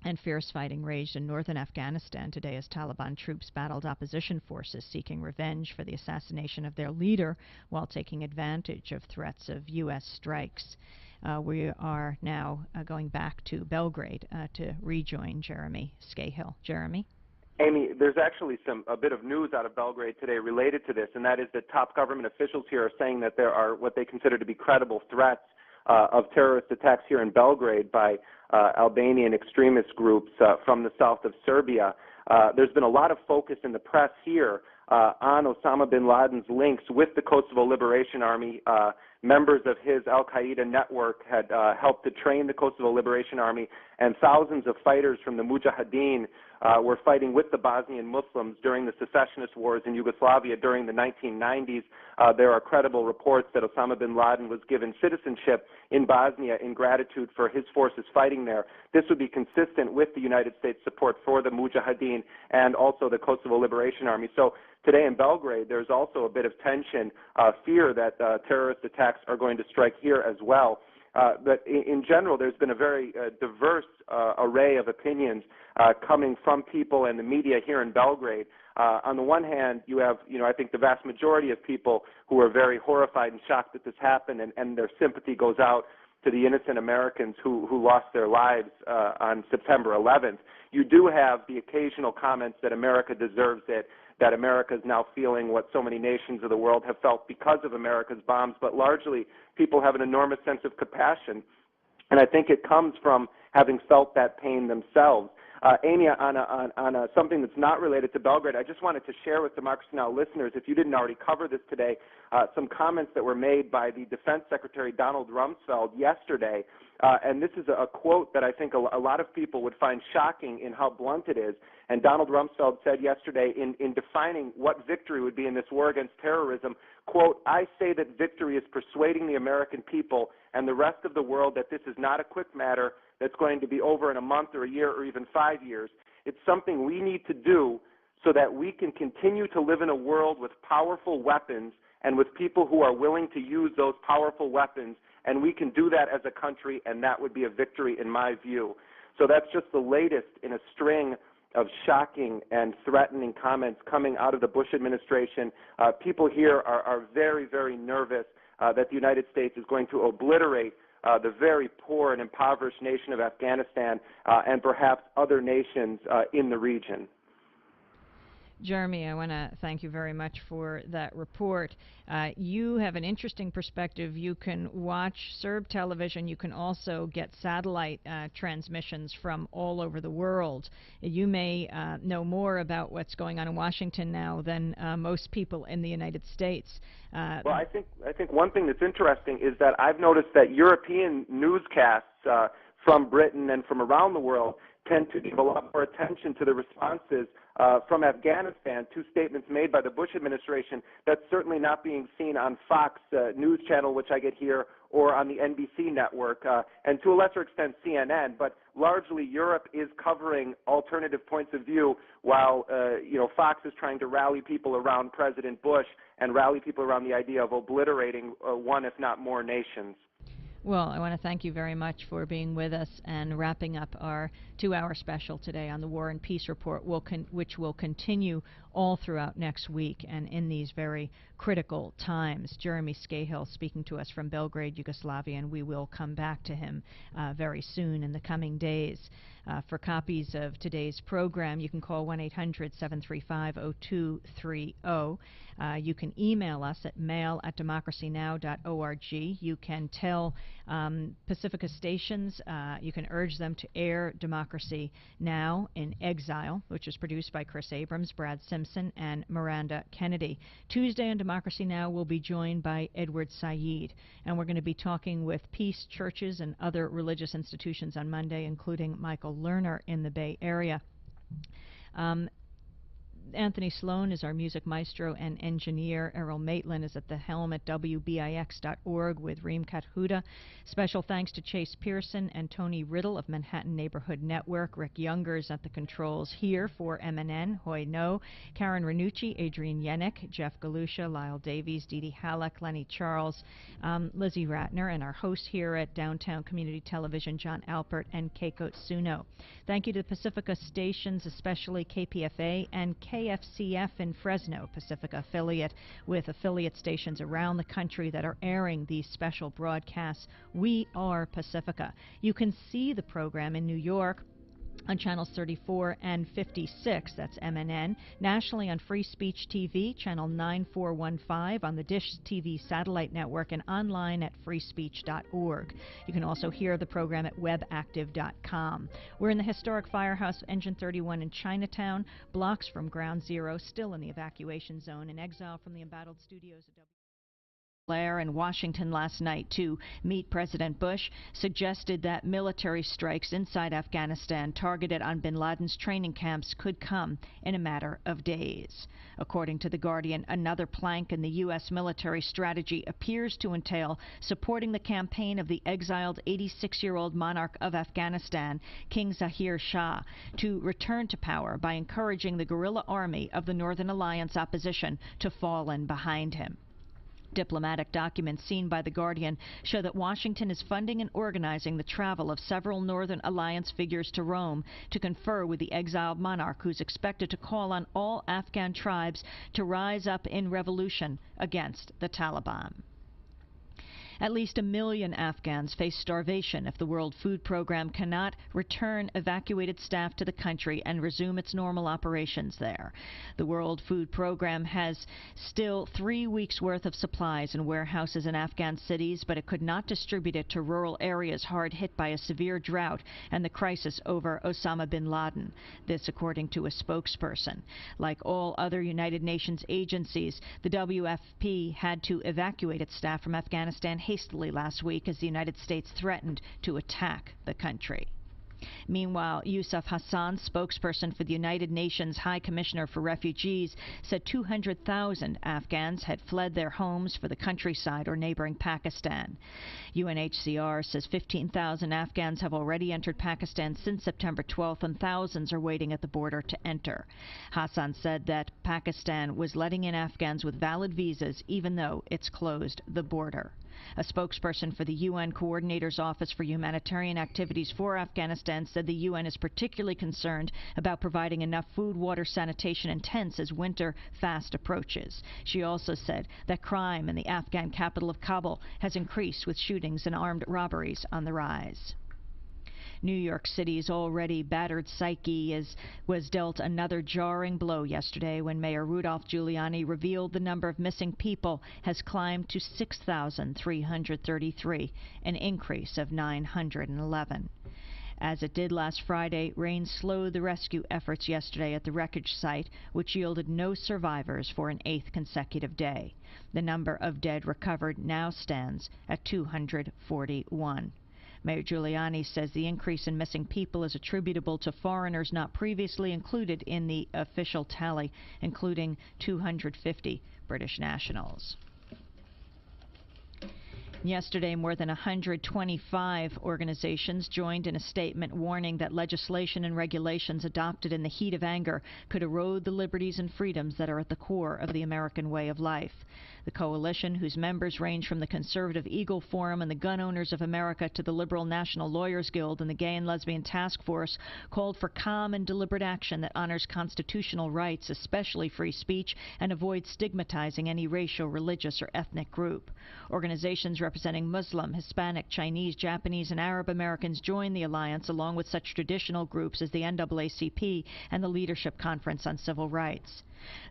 Speaker 1: And fierce fighting raged in northern Afghanistan today as Taliban troops battled opposition forces seeking revenge for the assassination of their leader while taking advantage of threats of U.S. strikes. We are now going back to Belgrade to rejoin Jeremy Scahill. Jeremy?
Speaker 14: Amy, there's actually a bit of news out of Belgrade today related to this, and that is that top government officials here are saying that there are what they consider to be credible threats of terrorist attacks here in Belgrade by Albanian extremist groups from the south of Serbia. There's been a lot of focus in the press here on Osama bin Laden's links with the Kosovo Liberation Army. Members of his al-Qaeda network had helped to train the Kosovo Liberation Army, and thousands of fighters from the Mujahideen were fighting with the Bosnian Muslims during the secessionist wars in Yugoslavia during the 1990s. There are credible reports that Osama bin Laden was given citizenship in Bosnia in gratitude for his forces fighting there. This would be consistent with the United States support for the Mujahideen and also the Kosovo Liberation Army. So today in Belgrade, there's also a bit of tension, fear that terrorist attacks are going to strike here as well. But in general, there's been a very diverse array of opinions coming from people and the media here in Belgrade. On the one hand, you have, I think the vast majority of people who are very horrified and shocked that this happened, and their sympathy goes out to the innocent Americans who lost their lives on September 11th. You do have the occasional comments that America deserves it, that America is now feeling what so many nations of the world have felt because of America's bombs, but largely people have an enormous sense of compassion, and I think it comes from having felt that pain themselves. Amy, on something that's not related to Belgrade, I just wanted to share with Democracy Now! Listeners, if you didn't already cover this today, some comments that were made by the Defense Secretary Donald Rumsfeld yesterday. And this is a quote that I think a lot of people would find shocking in how blunt it is. And Donald Rumsfeld said yesterday in defining what victory would be in this war against terrorism, quote, "I say that victory is persuading the American people and the rest of the world that this is not a quick matter that's going to be over in a month or a year or even 5 years. It's something we need to do so that we can continue to live in a world with powerful weapons and with people who are willing to use those powerful weapons, and we can do that as a country, and that would be a victory in my view." So that's just the latest in a string of shocking and threatening comments coming out of the Bush administration. People here are very, very nervous that the United States is going to obliterate the very poor and impoverished nation of Afghanistan and perhaps other nations in the region.
Speaker 1: Jeremy, I want to thank you very much for that report. You have an interesting perspective. You can watch Serb television. You can also get satellite transmissions from all over the world. You may know more about what's going on in Washington now than most people in the United States.
Speaker 14: Well, I think one thing that's interesting is that I've noticed that European newscasts from Britain and from around the world tend to give a lot more attention to the responses from Afghanistan to statements made by the Bush administration. That's certainly not being seen on Fox News Channel, which I get here, or on the NBC network, and to a lesser extent CNN. But largely Europe is covering alternative points of view, while Fox is trying to rally people around President Bush and rally people around the idea of obliterating one, if not more, nations.
Speaker 1: Well, I want to thank you very much for being with us and wrapping up our 2-hour special today on the War and Peace Report, which will continue all throughout next week and in these very critical times. Jeremy Scahill speaking to us from Belgrade, Yugoslavia, and we will come back to him very soon in the coming days. For copies of today's program, you can call 1-800-735-0230. You can email us at mail@democracynow.org. You can tell Pacifica stations, you can urge them to air Democracy Now! In Exile, which is produced by Chris Abrams, Brad Simpson, and Miranda Kennedy. Tuesday on Democracy Now! We'll be joined by Edward Said, and we're going to be talking with peace churches and other religious institutions on Monday, including Michael Lerner in the Bay Area. Anthony Sloan is our music maestro and engineer. Errol Maitland is at the helm at WBIX.org with Reem Kathuda. Special thanks to Chase Pearson and Tony Riddle of Manhattan Neighborhood Network. Rick Youngers at the controls here for MNN. Hoi No. Karen Ranucci, Adrian Yennick, Jeff Galusha, Lyle Davies, Dee Dee Halleck, Lenny Charles, Lizzie Ratner, and our host here at Downtown Community Television, John Alpert and Keiko Tsuno. Thank you to the Pacifica stations, especially KPFA and KFCF in Fresno, Pacifica affiliate, with affiliate stations around the country that are airing these special broadcasts. We are Pacifica. You can see the program in New York on channels 34 and 56, that's MNN, nationally on Free Speech TV, channel 9415 on the Dish TV satellite network, and online at freespeech.org. You can also hear the program at webactive.com. We're in the historic Firehouse Engine 31 in Chinatown, blocks from Ground Zero, still in the evacuation zone, in exile from the embattled studios of Blair in Washington last night to meet President Bush, suggested that military strikes inside Afghanistan targeted on bin Laden's training camps could come in a matter of days. According to The Guardian, another plank in the U.S. military strategy appears to entail supporting the campaign of the exiled 86-year-old monarch of Afghanistan, King Zahir Shah, to return to power by encouraging the guerrilla army of the Northern Alliance opposition to fall in behind him. Diplomatic documents seen by The Guardian show that Washington is funding and organizing the travel of several Northern Alliance figures to Rome to confer with the exiled monarch, who's expected to call on all Afghan tribes to rise up in revolution against the Taliban. At least 1 million Afghans face starvation if the World Food Program cannot return evacuated staff to the country and resume its normal operations there. The World Food Program has still 3 weeks' worth of supplies in warehouses in Afghan cities, but it could not distribute it to rural areas hard hit by a severe drought and the crisis over Osama bin Laden. This according to a spokesperson. Like all other United Nations agencies, the WFP had to evacuate its staff from Afghanistan hastily last week as the United States threatened to attack the country. Meanwhile, Yusuf Hassan, spokesperson for the United Nations High Commissioner for Refugees, said 200,000 Afghans had fled their homes for the countryside or neighboring Pakistan. UNHCR says 15,000 Afghans have already entered Pakistan since September 12th, and thousands are waiting at the border to enter. Hassan said that Pakistan was letting in Afghans with valid visas even though it's closed the border. A spokesperson for the UN Coordinator's Office for Humanitarian Activities for Afghanistan said the UN is particularly concerned about providing enough food, water, sanitation, and tents as winter fast approaches. She also said that crime in the Afghan capital of Kabul has increased, with shootings and armed robberies on the rise. New York City's already battered psyche was dealt another jarring blow yesterday when Mayor Rudolph Giuliani revealed the number of missing people has climbed to 6,333, an increase of 911. As it did last Friday, rain slowed the rescue efforts yesterday at the wreckage site, which yielded no survivors for an 8th consecutive day. The number of dead recovered now stands at 241. Mayor Giuliani says the increase in missing people is attributable to foreigners not previously included in the official tally, including 250 British nationals. Yesterday, more than 125 organizations joined in a statement warning that legislation and regulations adopted in the heat of anger could erode the liberties and freedoms that are at the core of the American way of life. The coalition, whose members range from the conservative Eagle Forum and the Gun Owners of America to the Liberal National Lawyers Guild and the Gay and Lesbian Task Force, called for calm and deliberate action that honors constitutional rights, especially free speech, and avoids stigmatizing any racial, religious, or ethnic group. Organizations representing Muslim, Hispanic, Chinese, Japanese, and Arab Americans joined the alliance, along with such traditional groups as the NAACP and the Leadership Conference on Civil Rights.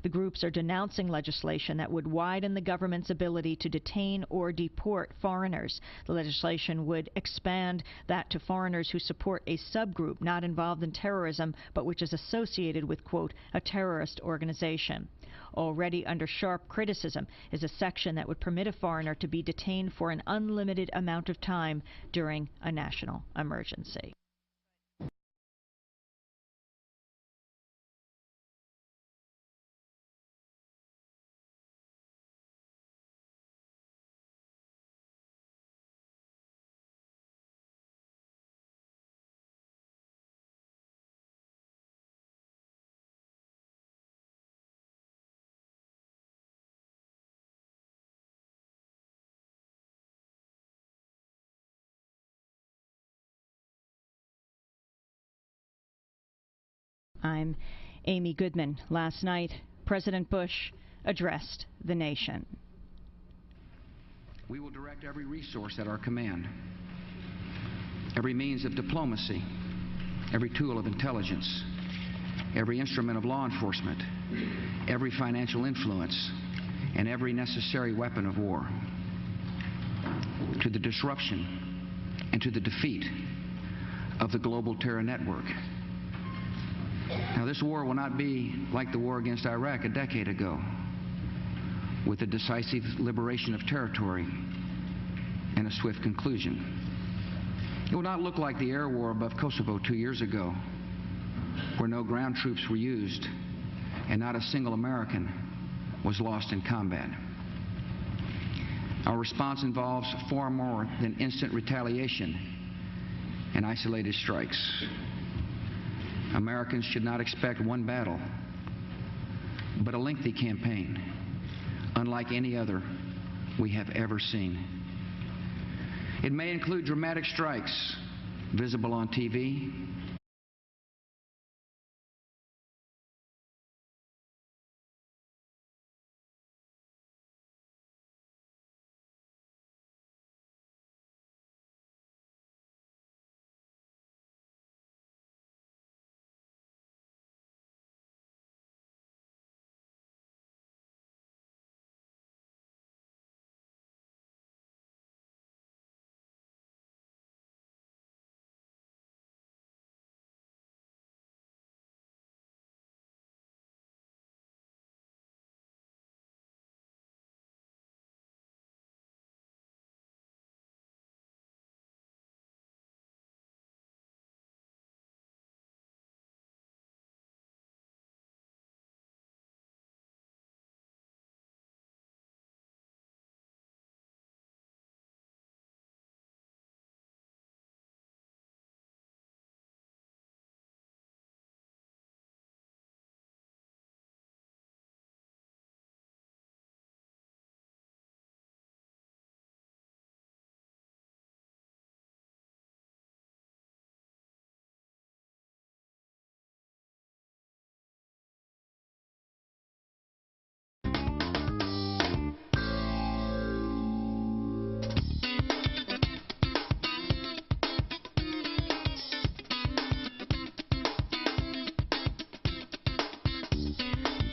Speaker 1: The groups are denouncing legislation that would widen the government's ability to detain or deport foreigners. The legislation would expand that to foreigners who support a subgroup not involved in terrorism, but which is associated with, quote, a terrorist organization. Already under sharp criticism is a section that would permit a foreigner to be detained for an unlimited amount of time during a national emergency. I'm Amy Goodman. Last night, President Bush addressed the nation.
Speaker 2: We will direct every resource at our command, every means of diplomacy, every tool of intelligence, every instrument of law enforcement, every financial influence, and every necessary weapon of war to the disruption and to the defeat of the global terror network. Now, this war will not be like the war against Iraq a decade ago, with a decisive liberation of territory and a swift conclusion. It will not look like the air war above Kosovo 2 years ago, where no ground troops were used and not a single American was lost in combat. Our response involves far more than instant retaliation and isolated strikes. Americans should not expect one battle, but a lengthy campaign, unlike any other we have ever seen. It may include dramatic strikes visible on TV,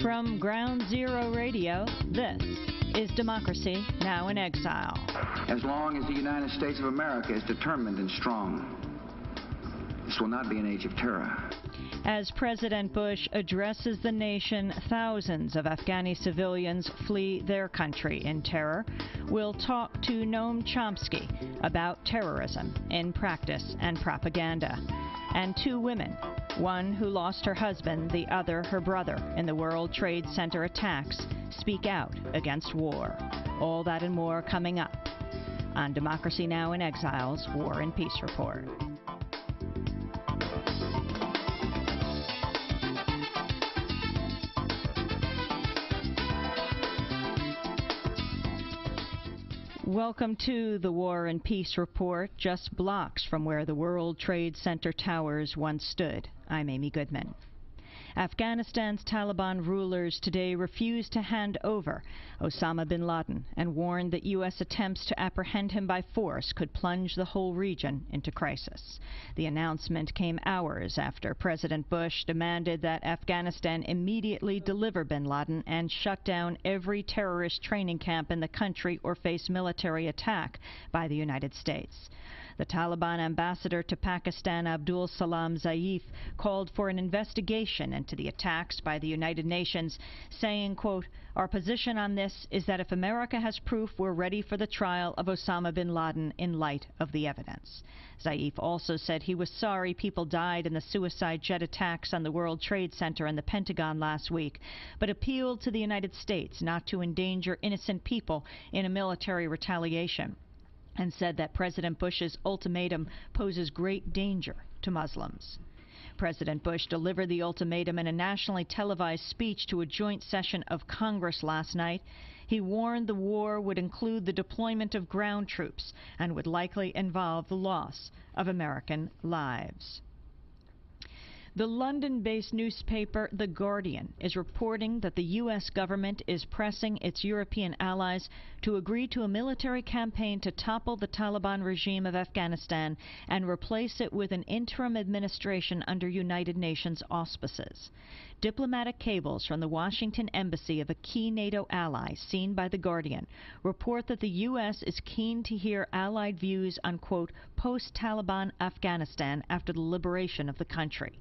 Speaker 1: From Ground Zero Radio, this is Democracy Now! In Exile.
Speaker 2: As long as the United States of America is determined and strong, this will not be an age of terror.
Speaker 1: As President Bush addresses the nation, thousands of Afghani civilians flee their country in terror. We'll talk to Noam Chomsky about terrorism in practice and propaganda. And two women, one who lost her husband, the other her brother, in the World Trade Center attacks, speak out against war. All that and more coming up on Democracy Now! In Exile's War and Peace Report. Welcome to the War and Peace Report, just blocks from where the World Trade Center towers once stood. I'm Amy Goodman. Afghanistan's Taliban rulers today refused to hand over Osama bin Laden and warned that U.S. attempts to apprehend him by force could plunge the whole region into crisis. The announcement came hours after President Bush demanded that Afghanistan immediately deliver bin Laden and shut down every terrorist training camp in the country or face military attack by the United States. The Taliban ambassador to Pakistan, Abdul Salam Zaif, called for an investigation into the attacks by the United Nations, saying, quote, "Our position on this is that if America has proof, we're ready for the trial of Osama bin Laden in light of the evidence." Zaif also said he was sorry people died in the suicide jet attacks on the World Trade Center and the Pentagon last week, but appealed to the United States not to endanger innocent people in a military retaliation, and said that President Bush's ultimatum poses great danger to Muslims. President Bush delivered the ultimatum in a nationally televised speech to a joint session of Congress last night. He warned the war would include the deployment of ground troops and would likely involve the loss of American lives. The London-based newspaper The Guardian is reporting that the U.S. government is pressing its European allies to agree to a military campaign to topple the Taliban regime of Afghanistan and replace it with an interim administration under United Nations auspices. Diplomatic cables from the Washington embassy of a key NATO ally, seen by The Guardian, report that the U.S. is keen to hear allied views on, quote, post-Taliban Afghanistan after the liberation of the country.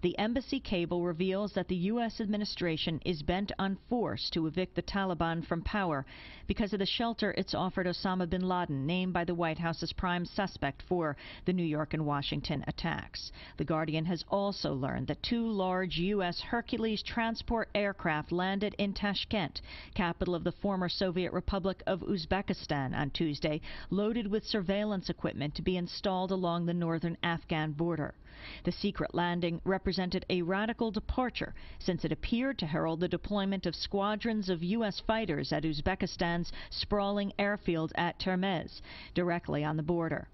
Speaker 1: The embassy cable reveals that the U.S. administration is bent on force to evict the Taliban from power because of the shelter it's offered Osama bin Laden, named by the White House as prime suspect for the New York and Washington attacks. The Guardian has also learned that two large U.S. Hercules transport aircraft landed in Tashkent, capital of the former Soviet Republic of Uzbekistan, on Tuesday, loaded with surveillance equipment to be installed along the northern Afghan border. The secret landing represented a radical departure, since it appeared to herald the deployment of squadrons of U.S. fighters at Uzbekistan's sprawling airfield at Termez, directly on the border.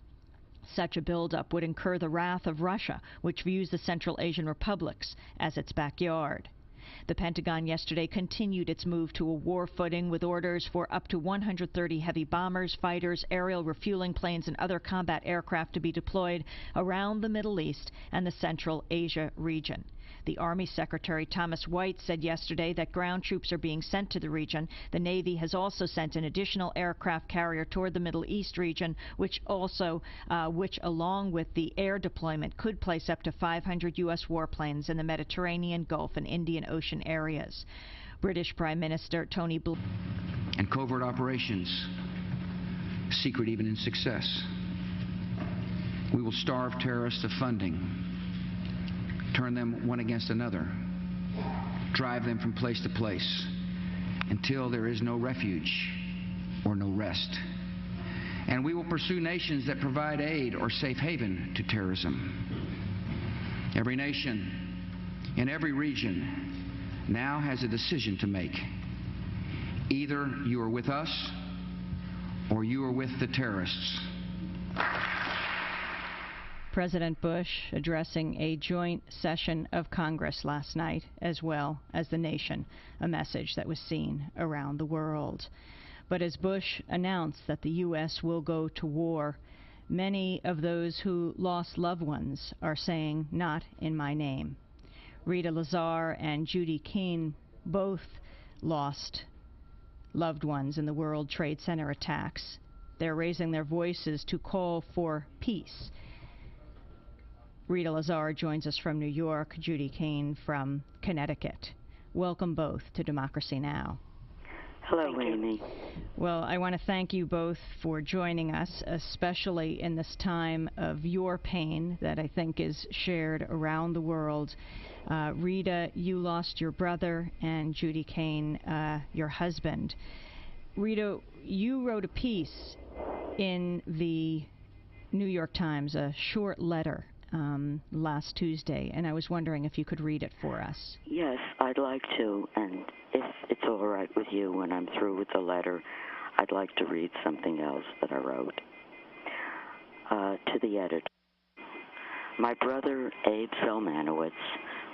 Speaker 1: Such a buildup would incur the wrath of Russia, which views the Central Asian republics as its backyard. The Pentagon yesterday continued its move to a war footing with orders for up to 130 heavy bombers, fighters, aerial refueling planes, and other combat aircraft to be deployed around the Middle East and the Central Asia region. The Army Secretary Thomas White said yesterday that ground troops are being sent to the region. The Navy has also sent an additional aircraft carrier toward the Middle East region, which along with the air deployment could place up to 500 U.S. warplanes in the Mediterranean, Gulf, and Indian Ocean areas. British Prime Minister Tony Blair.
Speaker 2: And covert operations, secret even in success. We will starve terrorists of funding, turn them one against another, drive them from place to place until there is no refuge or no rest. And we will pursue nations that provide aid or safe haven to terrorism. Every nation in every region now has a decision to make. Either you are with us or you are with the terrorists.
Speaker 1: President Bush addressing a joint session of Congress last night, as well as the nation, a message that was seen around the world. But as Bush announced that the U.S. will go to war, many of those who lost loved ones are saying, "Not in my name." Rita Lazar and Judy Keene both lost loved ones in the World Trade Center attacks. They're raising their voices to call for peace. Rita Lazar joins us from New York, Judy Kane from Connecticut. Welcome both to Democracy Now!
Speaker 3: Hello, Amy.
Speaker 1: Well, I want to thank you both for joining us, especially in this time of your pain that I think is shared around the world. Rita, you lost your brother, and Judy Kane, your husband. Rita, you wrote a piece in the New York Times, a short letter, last Tuesday, and I was wondering if you could read it for us.
Speaker 3: Yes, I'd like to, and if it's all right with you, when I'm through with the letter, I'd like to read something else that I wrote. To the editor. My brother, Abe Zelmanowitz,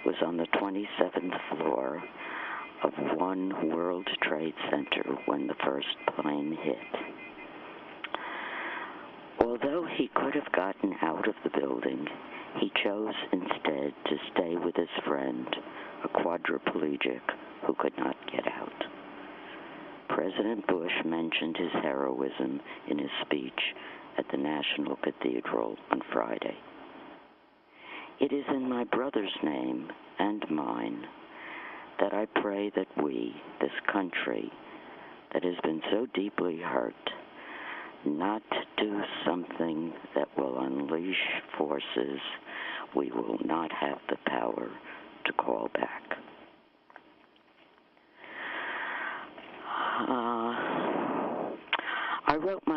Speaker 3: was on the 27th floor of One World Trade Center when the first plane hit. Although he could have gotten out of the building, he chose instead to stay with his friend, a quadriplegic who could not get out. President Bush mentioned his heroism in his speech at the National Cathedral on Friday. It is in my brother's name and mine that I pray that we, this country that has been so deeply hurt, not do something that will unleash forces we will not have the power to call back. I wrote my